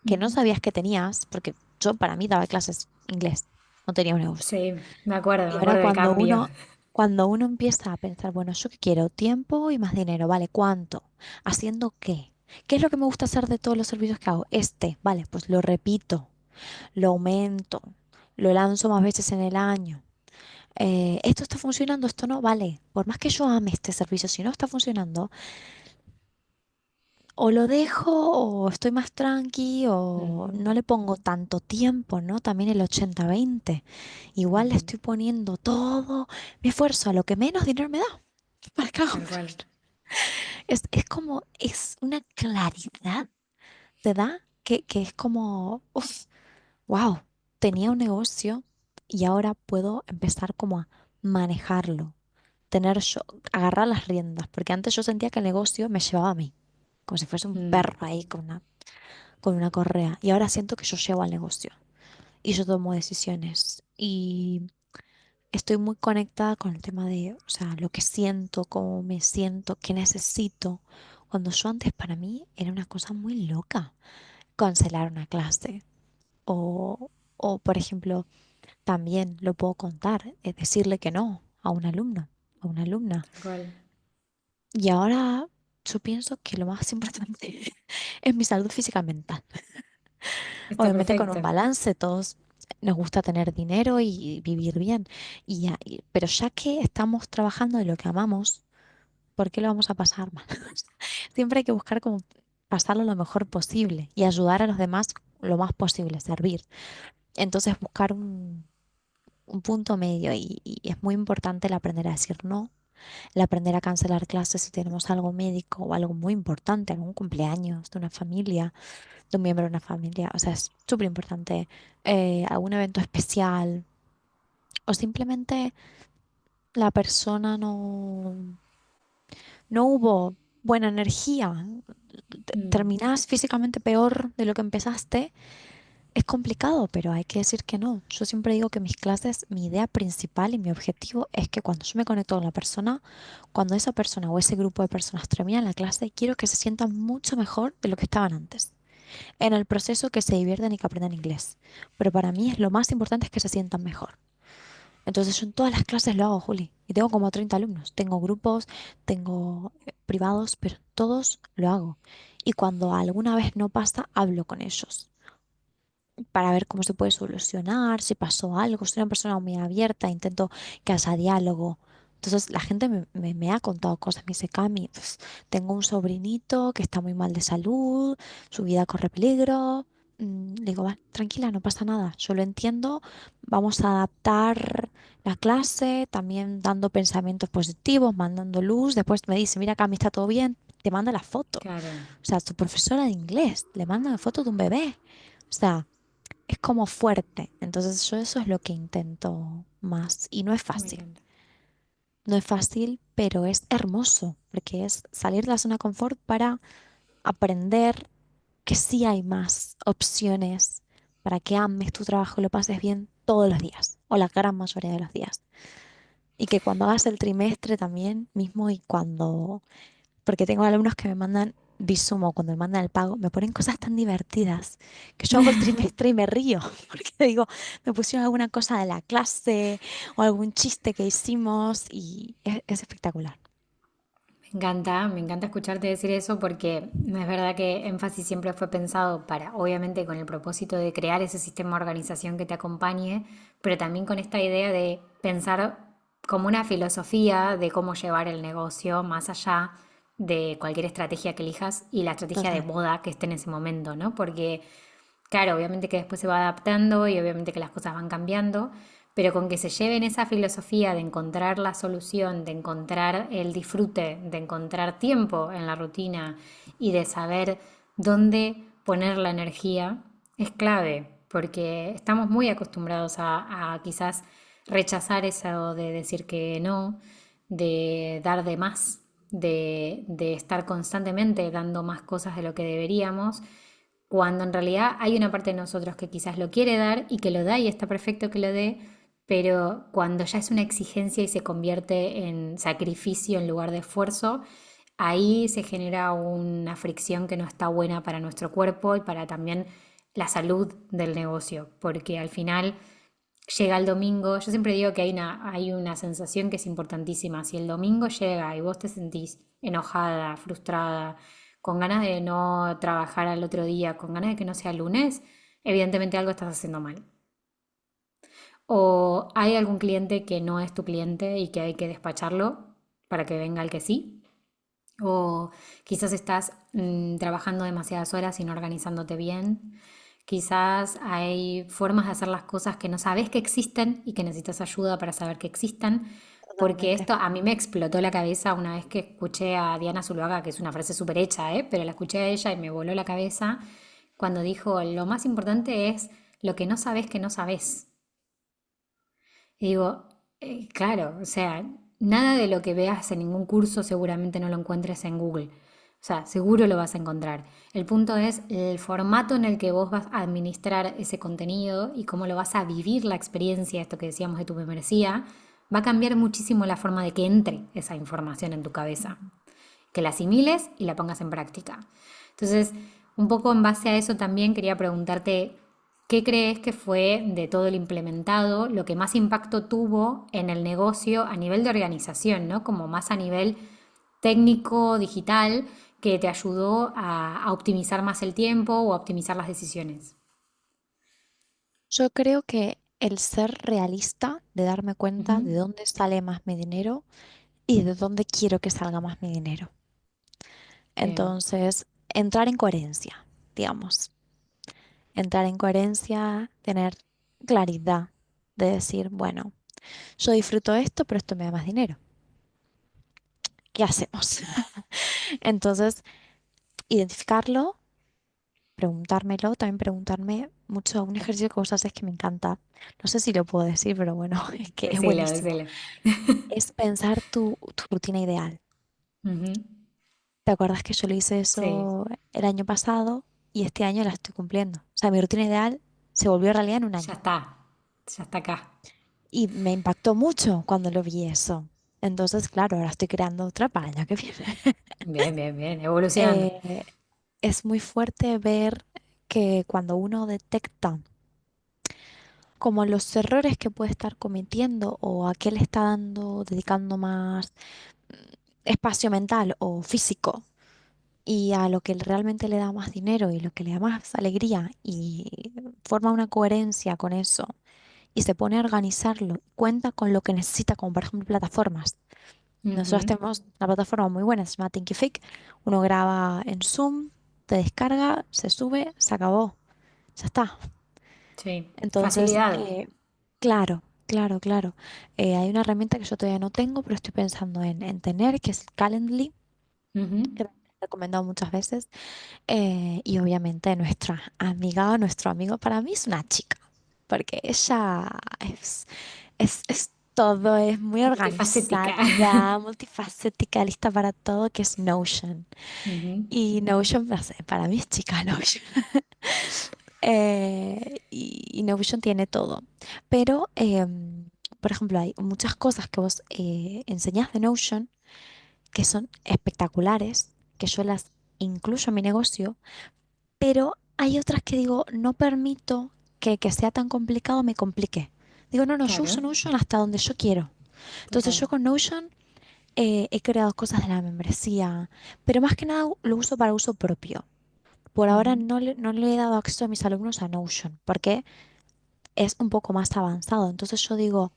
que no ujú. sabías que tenías, porque yo para mí daba clases inglés, no tenía un negocio. Sí, Y me ahora acuerdo del cambio. cuando uno empieza a pensar, bueno, ¿yo qué quiero? Tiempo y más dinero, ¿vale? ¿Cuánto? ¿Haciendo qué? ¿Qué es lo que me gusta hacer de todos los servicios que hago? Este, vale, pues lo repito, lo aumento, lo lanzo más veces en el año. Esto está funcionando, esto no, vale. Por más que yo ame este servicio, si no está funcionando, o lo dejo o estoy más tranqui o Ujú, no le pongo tanto tiempo, ¿no? También el 80-20. Igual le ujú. estoy poniendo todo mi esfuerzo a lo que menos dinero me da. ¿Para qué hago? Tal cual. Es como, es una claridad, te da que es como, uff, wow, tenía un negocio y ahora puedo empezar como a manejarlo, tener yo, agarrar las riendas, porque antes yo sentía que el negocio me llevaba a mí, como si fuese un Mm, perro ahí con una correa. Y ahora siento que yo llevo al negocio y yo tomo decisiones. Y estoy muy conectada con el tema de, o sea, lo que siento, cómo me siento, qué necesito. Cuando yo antes para mí era una cosa muy loca cancelar una clase. O por ejemplo, también lo puedo contar, es decirle que no a un alumno, a una alumna. tal cual. Y ahora yo pienso que lo más importante es mi salud física y mental. Está Obviamente con un perfecto. balance, todos nos gusta tener dinero y vivir bien, pero ya que estamos trabajando de lo que amamos, ¿por qué lo vamos a pasar mal? Siempre hay que buscar como pasarlo lo mejor posible y ayudar a los demás lo más posible, servir. Entonces buscar un punto medio y es muy importante el aprender a decir no, el aprender a cancelar clases si tenemos algo médico o algo muy importante, algún cumpleaños de una familia, de un miembro de una familia. O sea, es súper importante. Algún evento especial o simplemente la persona no hubo buena energía. Mm, Terminás físicamente peor de lo que empezaste. Es complicado, pero hay que decir que no. Yo siempre digo que mis clases, mi idea principal y mi objetivo es que cuando yo me conecto con la persona, cuando esa persona o ese grupo de personas termina la clase, quiero que se sientan mucho mejor de lo que estaban antes. En el proceso que se diviertan y que aprendan inglés. Pero para mí es lo más importante es que se sientan mejor. Entonces yo en todas las clases lo hago, Juli. Y tengo como 30 alumnos. Tengo grupos, tengo privados, pero todos lo hago. Y cuando alguna vez no pasa, hablo con ellos para ver cómo se puede solucionar, si pasó algo. Soy una persona muy abierta, intento que haya diálogo. Entonces la gente me ha contado cosas, me dice, Cami, pues, tengo un sobrinito que está muy mal de salud, su vida corre peligro. Le digo, va, tranquila, no pasa nada, yo lo entiendo, vamos a adaptar la clase, también dando pensamientos positivos, mandando luz. Después me dice, mira, Cami, está todo bien, te manda la foto. claro, O sea, su profesora de inglés le manda la foto de un bebé. O sea, es como fuerte. Entonces yo eso es lo que intento más. Y no es me fácil. encanta. No es fácil, pero es hermoso, porque es salir de la zona de confort para aprender que sí hay más opciones para que ames tu trabajo y lo pases bien todos los días, o la gran mayoría de los días. Y que cuando hagas el trimestre también mismo y cuando porque tengo alumnos que me mandan Bisumo, cuando me mandan el pago, me ponen cosas tan divertidas que yo hago el trimestre y me río, porque digo, me pusieron alguna cosa de la clase o algún chiste que hicimos y es espectacular. Me encanta escucharte decir eso porque es verdad que énfasis siempre fue pensado para, obviamente, con el propósito de crear ese sistema de organización que te acompañe, pero también con esta idea de pensar como una filosofía de cómo llevar el negocio más allá de cualquier estrategia que elijas y la estrategia de Total, moda que esté en ese momento, ¿no? Porque claro, obviamente que después se va adaptando y obviamente que las cosas van cambiando, pero con que se lleven esa filosofía de encontrar la solución, de encontrar el disfrute, de encontrar tiempo en la rutina y de saber dónde poner la energía, es clave, porque estamos muy acostumbrados a quizás rechazar eso de decir que no, de dar de más, de estar constantemente dando más cosas de lo que deberíamos cuando en realidad hay una parte de nosotros que quizás lo quiere dar y que lo da y está perfecto que lo dé, pero cuando ya es una exigencia y se convierte en sacrificio en lugar de esfuerzo, ahí se genera una fricción que no está buena para nuestro cuerpo y para también la salud del negocio, porque al final llega el domingo, yo siempre digo que hay una sensación que es importantísima, si el domingo llega y vos te sentís enojada, frustrada, con ganas de no trabajar al otro día, con ganas de que no sea lunes, evidentemente algo estás haciendo mal. O hay algún cliente que no es tu cliente y que hay que despacharlo para que venga el que sí. O quizás estás trabajando demasiadas horas y no organizándote bien. Quizás hay formas de hacer las cosas que no sabes que existen y que necesitas ayuda para saber que existen. Porque totalmente. esto a mí me explotó la cabeza una vez que escuché a Diana Zuluaga, que es una frase súper hecha, ¿eh? Pero la escuché a ella y me voló la cabeza cuando dijo, lo más importante es lo que no sabes que no sabes. Y digo, claro, o sea, nada de lo que veas en ningún curso seguramente no lo encuentres en Google. O sea, seguro lo vas a encontrar. El punto es el formato en el que vos vas a administrar ese contenido y cómo lo vas a vivir la experiencia, esto que decíamos de tu membresía, va a cambiar muchísimo la forma de que entre esa información en tu cabeza. Que la asimiles y la pongas en práctica. Entonces, un poco en base a eso también quería preguntarte ¿qué crees que fue de todo el implementado lo que más impacto tuvo en el negocio a nivel de organización, ¿no? Como más a nivel técnico, digital, que te ayudó a optimizar más el tiempo o a optimizar las decisiones? Yo creo que el ser realista, de darme cuenta Ujú. de dónde sale más mi dinero y de dónde quiero que salga más mi dinero. Bien, Entonces, entrar en coherencia, digamos. Entrar en coherencia, tener claridad de decir, bueno, yo disfruto esto, pero esto me da más dinero. ¿Qué hacemos? Entonces, identificarlo, preguntármelo, también preguntarme mucho, un ejercicio que vos haces que me encanta, no sé si lo puedo decir, pero bueno, es que es Decilo, buenísimo, decilo. es pensar tu rutina ideal. Ujú. ¿Te acuerdas que yo lo hice Sí, eso el año pasado y este año la estoy cumpliendo? O sea, mi rutina ideal se volvió realidad en un ya año está. Ya está acá. y me impactó mucho cuando lo vi eso. Entonces, claro, ahora estoy creando otra para el año que viene. Bien, bien, bien. Evolucionando. Eh, es muy fuerte ver que cuando uno detecta como los errores que puede estar cometiendo o a qué le está dando, dedicando más espacio mental o físico y a lo que realmente le da más dinero y lo que le da más alegría y forma una coherencia con eso y se pone a organizarlo, cuenta con lo que necesita, como por ejemplo plataformas. Nosotros Ujú. tenemos una plataforma muy buena, se llama Thinkific. Uno graba en Zoom, te descarga, se sube, se acabó, ya está. Sí. Entonces, Facilidad. claro, claro, claro. Hay una herramienta que yo todavía no tengo, pero estoy pensando en tener, que es Calendly, Ujú. que me han recomendado muchas veces. Y obviamente nuestra amiga o nuestro amigo para mí es una chica, porque ella es todo, es muy Multifacética. organizada, multifacética, lista para todo, que es Notion. Ujú. Y Notion, no sé, para mí es chica Notion. Y Notion tiene todo. Pero, por ejemplo, hay muchas cosas que vos enseñás de Notion que son espectaculares, que yo las incluyo en mi negocio, pero hay otras que digo, no permito que sea tan complicado me complique. Digo, no, no, yo Claro, uso Notion hasta donde yo quiero. Entonces total. yo con Notion he creado cosas de la membresía, pero más que nada lo uso para uso propio. Por ahora Ujú. no le he dado acceso a mis alumnos a Notion, porque es un poco más avanzado. Entonces yo digo,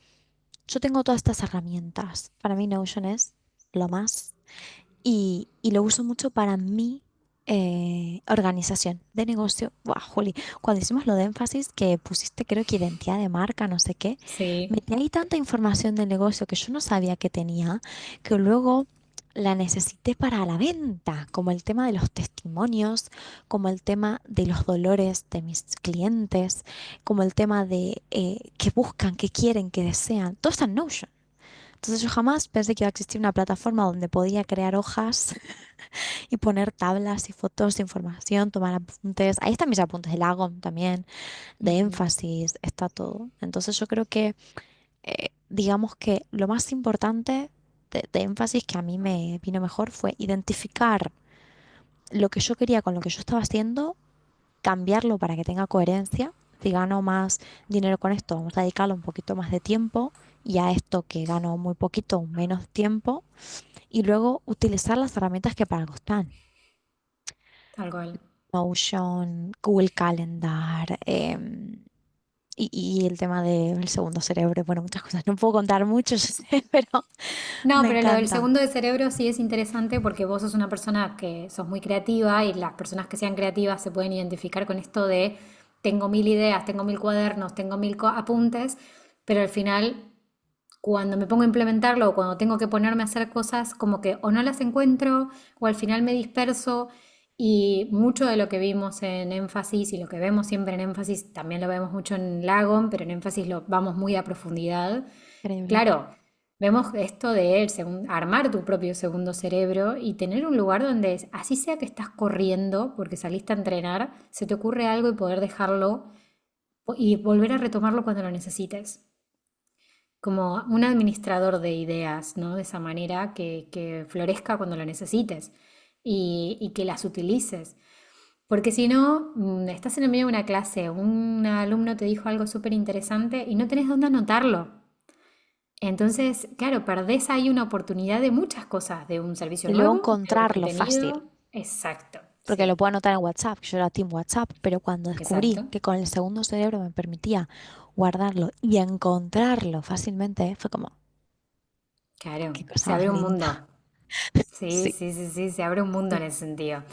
yo tengo todas estas herramientas. Para mí Notion es lo más y lo uso mucho para mi organización de negocio. Buah, Juli, cuando hicimos lo de énfasis que pusiste, creo que identidad de marca, no sé qué, Sí, metí ahí tanta información del negocio que yo no sabía que tenía, que luego la necesité para la venta, como el tema de los testimonios, como el tema de los dolores de mis clientes, como el tema de qué buscan, qué quieren, qué desean. Todo está en Notion. Entonces yo jamás pensé que iba a existir una plataforma donde podía crear hojas y poner tablas y fotos de información, tomar apuntes. Ahí están mis apuntes de Lagon también, de ujú, énfasis, está todo. Entonces yo creo que, digamos que lo más importante de énfasis que a mí me vino mejor fue identificar lo que yo quería con lo que yo estaba haciendo, cambiarlo para que tenga coherencia. Si gano más dinero con esto, vamos a dedicarle un poquito más de tiempo y a esto que gano muy poquito, menos tiempo y luego utilizar las herramientas que para algo están. tal cual. Notion, Google Calendar, y el tema del segundo cerebro, bueno, muchas cosas. No puedo contar mucho, yo sé, pero No, me pero lo del encanta. segundo de cerebro sí es interesante porque vos sos una persona que sos muy creativa y las personas que sean creativas se pueden identificar con esto de tengo mil ideas, tengo mil cuadernos, tengo mil apuntes, pero al final cuando me pongo a implementarlo o cuando tengo que ponerme a hacer cosas como que o no las encuentro o al final me disperso y mucho de lo que vimos en énfasis y lo que vemos siempre en énfasis también lo vemos mucho en Lagon, pero en énfasis lo vamos muy a profundidad. Increíble. Claro, vemos esto de armar tu propio segundo cerebro y tener un lugar donde, así sea que estás corriendo porque saliste a entrenar, se te ocurre algo y poder dejarlo y volver a retomarlo cuando lo necesites. Como un administrador de ideas, ¿no? De esa manera que florezca cuando lo necesites y que las utilices. Porque si no, estás en el medio de una clase, un alumno te dijo algo súper interesante y no tenés dónde anotarlo. Entonces, claro, perdés ahí una oportunidad de muchas cosas, de un servicio Y luego nuevo, de un encontrarlo fácil, contenido. Exacto, porque lo sí, puedo anotar en WhatsApp, que yo era Team WhatsApp, pero cuando descubrí exacto. que con el segundo cerebro me permitía guardarlo y encontrarlo fácilmente, fue como, Claro, qué cosa se más abre un linda. mundo. Sí, Sí. sí, sí, sí, se abre un mundo en ese sentido.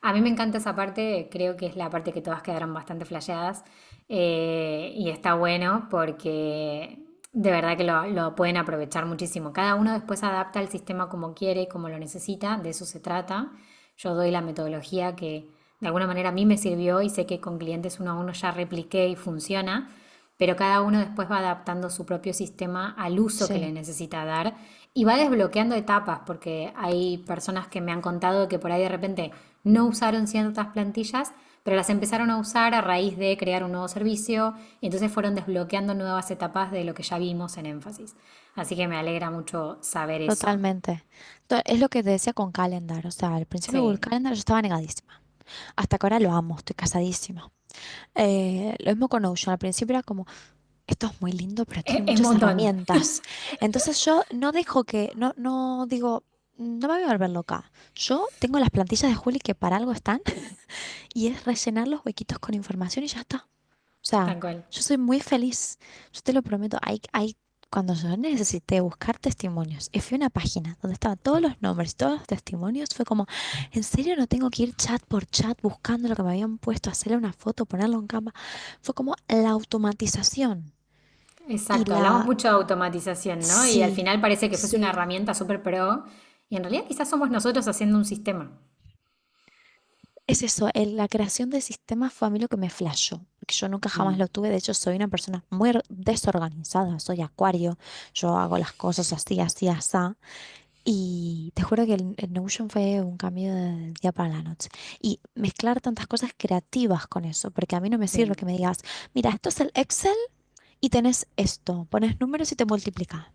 A mí me encanta esa parte, creo que es la parte que todas quedaron bastante flasheadas y está bueno porque de verdad que lo pueden aprovechar muchísimo. Cada uno después adapta el sistema como quiere y como lo necesita, de eso se trata. Yo doy la metodología que de alguna manera a mí me sirvió y sé que con clientes uno a uno ya repliqué y funciona, pero cada uno después va adaptando su propio sistema al uso que le Sí, necesita dar y va desbloqueando etapas, porque hay personas que me han contado que por ahí de repente no usaron ciertas plantillas, pero las empezaron a usar a raíz de crear un nuevo servicio y entonces fueron desbloqueando nuevas etapas de lo que ya vimos en énfasis. Así que me alegra mucho saber eso. totalmente. Es lo que te decía con Calendar. O sea, al principio de Google Sí, Calendar yo estaba negadísima. Hasta que ahora lo amo, estoy casadísima. Lo mismo con Notion. Al principio era como, esto es muy lindo, pero tiene es un muchas montón. herramientas. Entonces yo no dejo que, no digo, no me voy a volver loca. Yo tengo las plantillas de Juli que para algo están y es rellenar los huequitos con información y ya está. O sea, Tal cual. yo soy muy feliz, yo te lo prometo. Cuando yo necesité buscar testimonios y fui a una página donde estaban todos los nombres y todos los testimonios, fue como, ¿en serio no tengo que ir chat por chat buscando lo que me habían puesto, hacerle una foto, ponerlo en Canva? Fue como la automatización y Exacto, hablamos la... mucho de automatización, ¿no? Y al Sí, final parece que fuese una sí. herramienta súper pro y en realidad quizás somos nosotros haciendo un sistema. Es eso, la creación del sistema fue a mí lo que me flashó, porque yo nunca jamás Mm. lo tuve. De hecho, soy una persona muy desorganizada, soy acuario, yo hago las cosas así, así, así. Y te juro que el Notion fue un cambio del día para la noche. Y mezclar tantas cosas creativas con eso, porque a mí no me sirve Sí, que me digas, mira, esto es el Excel y tenés esto, pones números y te multiplica.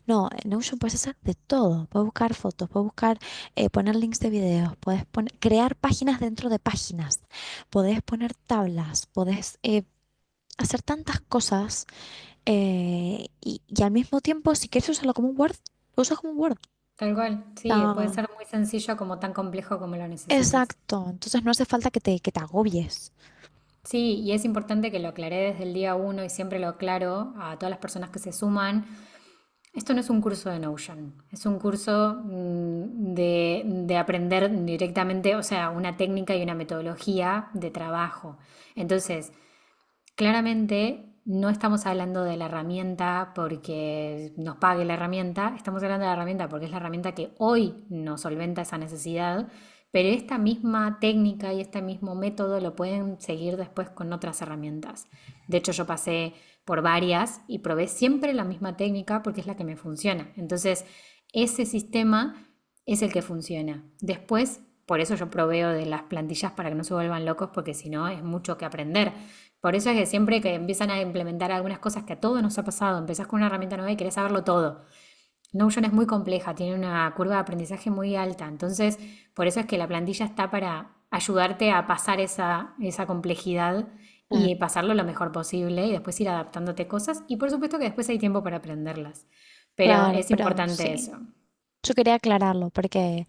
No, en Notion puedes hacer de todo. Puedes buscar fotos, puedes buscar, poner links de videos, puedes crear páginas dentro de páginas, puedes poner tablas, puedes hacer tantas cosas y al mismo tiempo, si quieres usarlo como un Word, lo usas como un Word. tal cual. O Sí, puede sea, ser muy sencillo como tan complejo como lo necesites. exacto. Entonces no hace falta que te agobies. Sí, y es importante que lo aclaré desde el día uno y siempre lo aclaro a todas las personas que se suman. Esto no es un curso de Notion, es un curso de aprender directamente, o sea, una técnica y una metodología de trabajo. Entonces, claramente no estamos hablando de la herramienta porque nos pague la herramienta, estamos hablando de la herramienta porque es la herramienta que hoy nos solventa esa necesidad, pero esta misma técnica y este mismo método lo pueden seguir después con otras herramientas. De hecho, yo pasé por varias y probé siempre la misma técnica porque es la que me funciona. Entonces, ese sistema es el que funciona. Después, por eso yo proveo de las plantillas para que no se vuelvan locos, porque si no es mucho que aprender. Por eso es que siempre que empiezan a implementar algunas cosas que a todos nos ha pasado, empezás con una herramienta nueva y querés saberlo todo. Notion es muy compleja, tiene una curva de aprendizaje muy alta, entonces por eso es que la plantilla está para ayudarte a pasar esa complejidad Mm. y pasarlo lo mejor posible y después ir adaptándote cosas y por supuesto que después hay tiempo para aprenderlas, pero Claro, es pero importante sí. eso. Yo quería aclararlo porque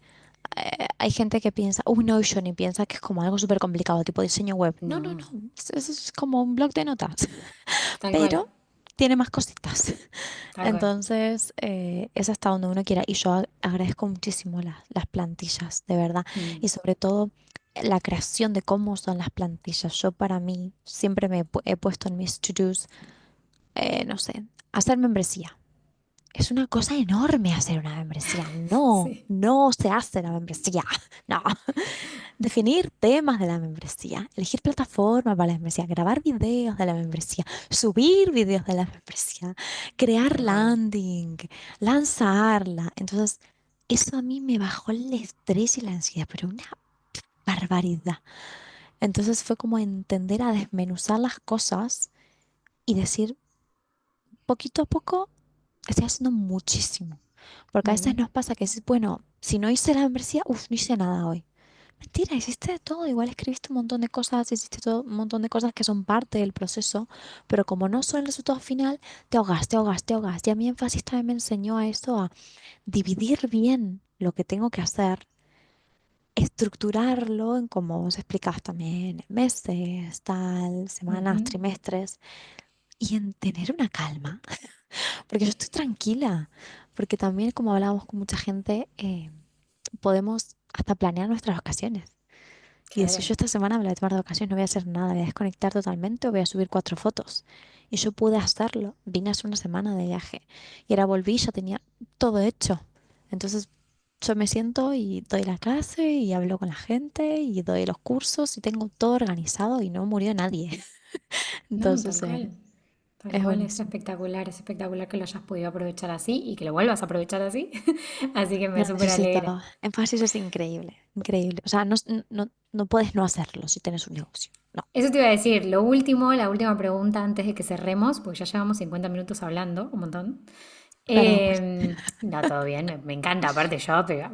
hay gente que piensa, Notion y piensa que es como algo súper complicado, tipo diseño web. No, no, no. No, Es como un blog de notas, tal cual, pero tiene más cositas. tal cual. Entonces, es hasta donde uno quiera. Y yo agradezco muchísimo las plantillas, de verdad. Mm, Y sobre todo la creación de cómo son las plantillas. Yo para mí siempre he puesto en mis to-dos, no sé, hacer membresía. Es una cosa enorme hacer una membresía. No, sí, no se hace la membresía. No. Definir temas de la membresía, elegir plataforma para la membresía, grabar videos de la membresía, subir videos de la membresía, crear tal cual. landing, lanzarla. Entonces, eso a mí me bajó el estrés y la ansiedad, pero una barbaridad. Entonces fue como entender a desmenuzar las cosas y decir, poquito a poco, estoy haciendo muchísimo. Porque a veces Mm, nos pasa que es, bueno, si no hice la membresía, uff, no hice nada hoy. Mentira, hiciste de todo, igual escribiste un montón de cosas, hiciste todo, un montón de cosas que son parte del proceso, pero como no son el resultado final, te ahogas, te ahogas, te ahogas. Y a mí énfasis también me enseñó a eso, a dividir bien lo que tengo que hacer, estructurarlo en como vos explicás también, meses, tal, semanas, ujú. trimestres, y en tener una calma, porque yo estoy tranquila, porque también como hablábamos con mucha gente, podemos hasta planear nuestras vacaciones. Y decir, Claro. yo esta semana me la voy a tomar de vacaciones, no voy a hacer nada, voy a desconectar totalmente o voy a subir 4 fotos. Y yo pude hacerlo. Vine hace una semana de viaje y ahora volví y ya tenía todo hecho. Entonces yo me siento y doy la clase y hablo con la gente y doy los cursos y tengo todo organizado y no murió nadie. No, Entonces tal cual. Tal es cual, buenísimo. es espectacular que lo hayas podido aprovechar así y que lo vuelvas a aprovechar así. Así que me Lo súper alegra. necesitaba. Énfasis es increíble, increíble. O sea, no puedes no hacerlo si tienes un negocio. No, Eso te iba a decir, lo último, la última pregunta antes de que cerremos, porque ya llevamos 50 minutos hablando, un montón. perdón. No, todo bien, me encanta, aparte yo, pero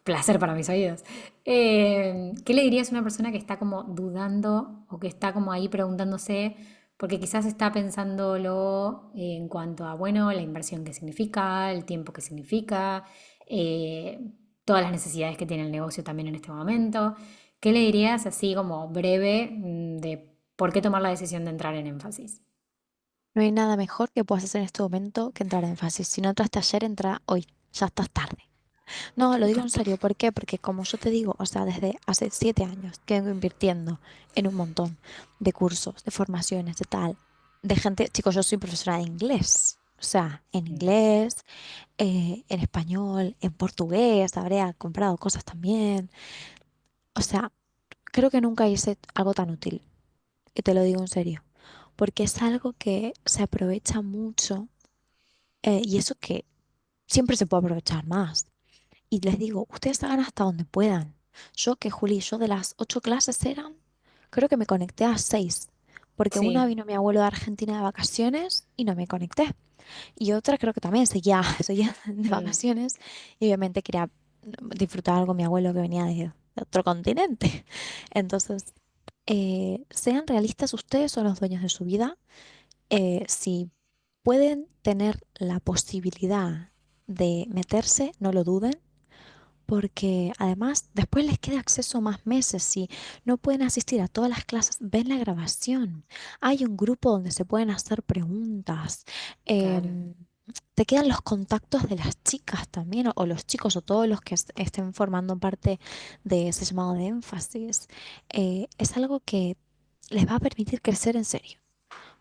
placer para mis oídos. ¿Qué le dirías a una persona que está como dudando o que está como ahí preguntándose, porque quizás está pensándolo en cuanto a, bueno, la inversión que significa, el tiempo que significa, eh, todas las necesidades que tiene el negocio también en este momento? ¿Qué le dirías así como breve de por qué tomar la decisión de entrar en énfasis? No hay nada mejor que puedas hacer en este momento que entrar en énfasis. Si no entraste ayer, entra hoy. Ya estás tarde. No, lo digo en serio. ¿Por qué? Porque como yo te digo, o sea, desde hace 7 años que vengo invirtiendo en un montón de cursos, de formaciones, de tal, de gente, chicos, yo soy profesora de inglés. O sea, en Mm. inglés, en español, en portugués, habría comprado cosas también. O sea, creo que nunca hice algo tan útil. Y te lo digo en serio. Porque es algo que se aprovecha mucho y eso que siempre se puede aprovechar más. Y les digo, ustedes hagan hasta donde puedan. Yo que Juli, yo de las 8 clases eran, creo que me conecté a 6, porque una Sí, vino mi abuelo de Argentina de vacaciones y no me conecté. Y otra creo que también seguía, seguía de mm, vacaciones y obviamente quería disfrutar algo con mi abuelo que venía de otro continente. Entonces, sean realistas, ustedes son los dueños de su vida. Si pueden tener la posibilidad de meterse, no lo duden porque además después les queda acceso más meses. Si no pueden asistir a todas las clases, ven la grabación. Hay un grupo donde se pueden hacer preguntas. claro. Em, Te quedan los contactos de las chicas también, o los chicos, o todos los que estén formando parte de ese llamado de énfasis. Es algo que les va a permitir crecer en serio.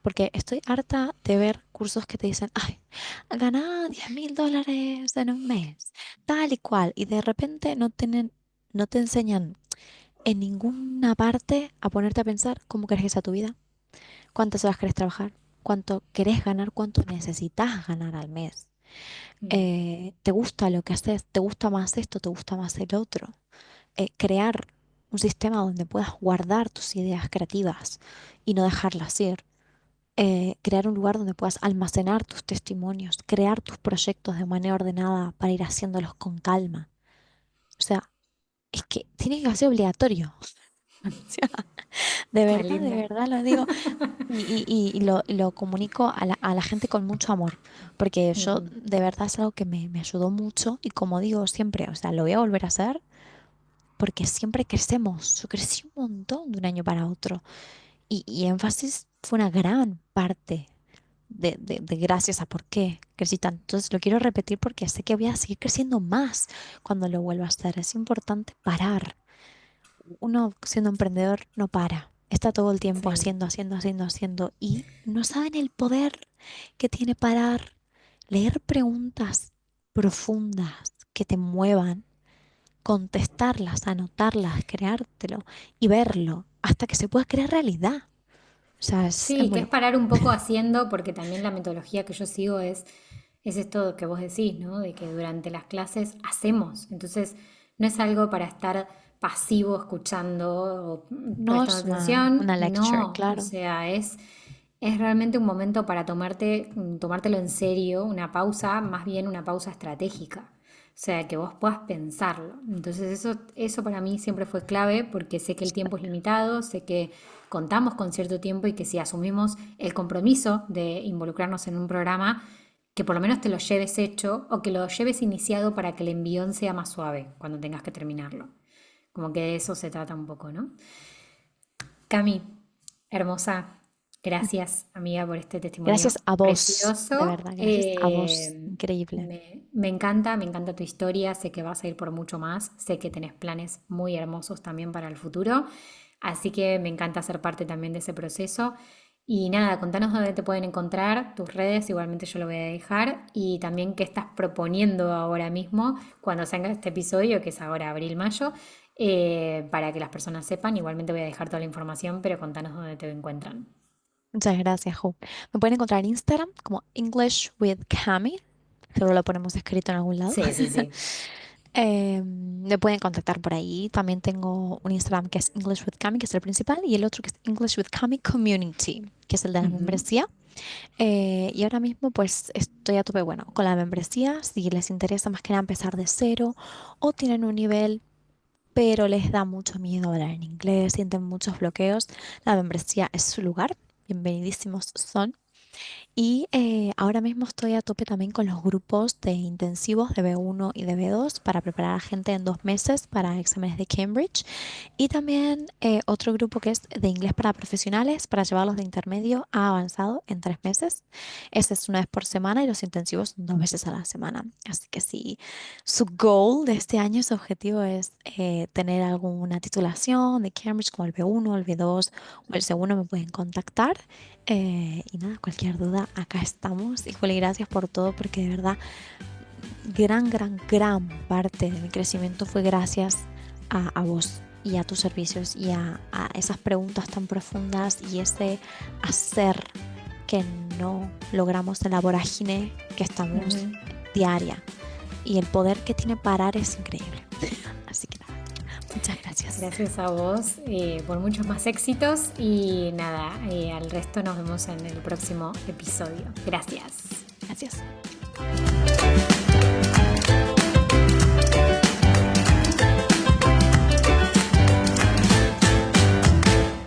Porque estoy harta de ver cursos que te dicen, ay, ganá $10.000 en un mes, tal y cual, y de repente no te enseñan en ninguna parte a ponerte a pensar cómo querés que sea tu vida, cuántas horas querés trabajar, cuánto querés ganar, cuánto necesitas ganar al mes. Mm, ¿Te gusta lo que haces? ¿Te gusta más esto? ¿Te gusta más el otro? Crear un sistema donde puedas guardar tus ideas creativas y no dejarlas ir, crear un lugar donde puedas almacenar tus testimonios, crear tus proyectos de manera ordenada para ir haciéndolos con calma. O sea, es que tiene que ser obligatorio. O sea, Qué de linda. verdad lo digo y lo comunico a la gente con mucho amor, porque yo Ujú. de verdad es algo que me ayudó mucho y como digo siempre, o sea, lo voy a volver a hacer porque siempre crecemos. Yo crecí un montón de un año para otro y énfasis fue una gran parte de gracias a por qué crecí tanto. Entonces lo quiero repetir porque sé que voy a seguir creciendo más cuando lo vuelva a hacer. Es importante parar. Uno siendo emprendedor no para. Está todo el tiempo Sí, haciendo, haciendo, haciendo, haciendo y no saben el poder que tiene parar, leer preguntas profundas que te muevan, contestarlas, anotarlas, creártelo y verlo hasta que se pueda crear realidad. O sea, es sí, muy que es loco. parar un poco haciendo, porque también la metodología que yo sigo es esto que vos decís, ¿no? De que durante las clases hacemos. Entonces, no es algo para estar pasivo escuchando o No prestando es atención, una lecture, no. O claro. sea, es realmente un momento para tomártelo en serio, una pausa, más bien una pausa estratégica. O sea, que vos puedas pensarlo. Entonces eso para mí siempre fue clave porque sé que el tiempo es limitado, sé que contamos con cierto tiempo y que si asumimos el compromiso de involucrarnos en un programa, que por lo menos te lo lleves hecho o que lo lleves iniciado para que el envión sea más suave cuando tengas que terminarlo. Como que de eso se trata un poco, ¿no? Cami, hermosa, Gracias, amiga, por este Gracias testimonio a vos, de precioso. verdad, gracias a vos. Increíble. Me encanta tu historia. Sé que vas a ir por mucho más. Sé que tenés planes muy hermosos también para el futuro. Así que me encanta ser parte también de ese proceso. Y nada, contanos dónde te pueden encontrar, tus redes, igualmente yo lo voy a dejar. Y también qué estás proponiendo ahora mismo, cuando salga este episodio, que es ahora abril-mayo, para que las personas sepan. Igualmente voy a dejar toda la información, pero contanos dónde te encuentran. Muchas gracias, Jo. Me pueden encontrar en Instagram como English with Cami. Seguro lo ponemos escrito en algún lado. Sí, sí, sí. Me pueden contactar por ahí. También tengo un Instagram que es English with Cami, que es el principal, y el otro que es English with Cami Community, que es el de la Ujú. membresía. Y ahora mismo pues estoy a tope, bueno, con la membresía. Si les interesa más que nada empezar de cero o tienen un nivel pero les da mucho miedo hablar en inglés, sienten muchos bloqueos, la membresía es su lugar. Bienvenidísimos son. Y ahora mismo estoy a tope también con los grupos de intensivos de B1 y de B2 para preparar a gente en 2 meses para exámenes de Cambridge. Y también otro grupo que es de inglés para profesionales para llevarlos de intermedio a avanzado en 3 meses. Ese es una vez por semana y los intensivos 2 veces a la semana. Así que si su goal de este año, su objetivo es tener alguna titulación de Cambridge como el B1, el B2 o el C1, me pueden contactar. Y nada, cualquier duda, acá estamos. Y Juli, gracias por todo, porque de verdad, gran parte de mi crecimiento fue gracias a vos y a tus servicios y a esas preguntas tan profundas y ese hacer que no logramos en la vorágine que estamos Ujú. diaria. Y el poder que tiene parar es increíble. Así que nada, muchas gracias. Gracias a vos por muchos más éxitos y nada, al resto nos vemos en el próximo episodio. Gracias. Gracias.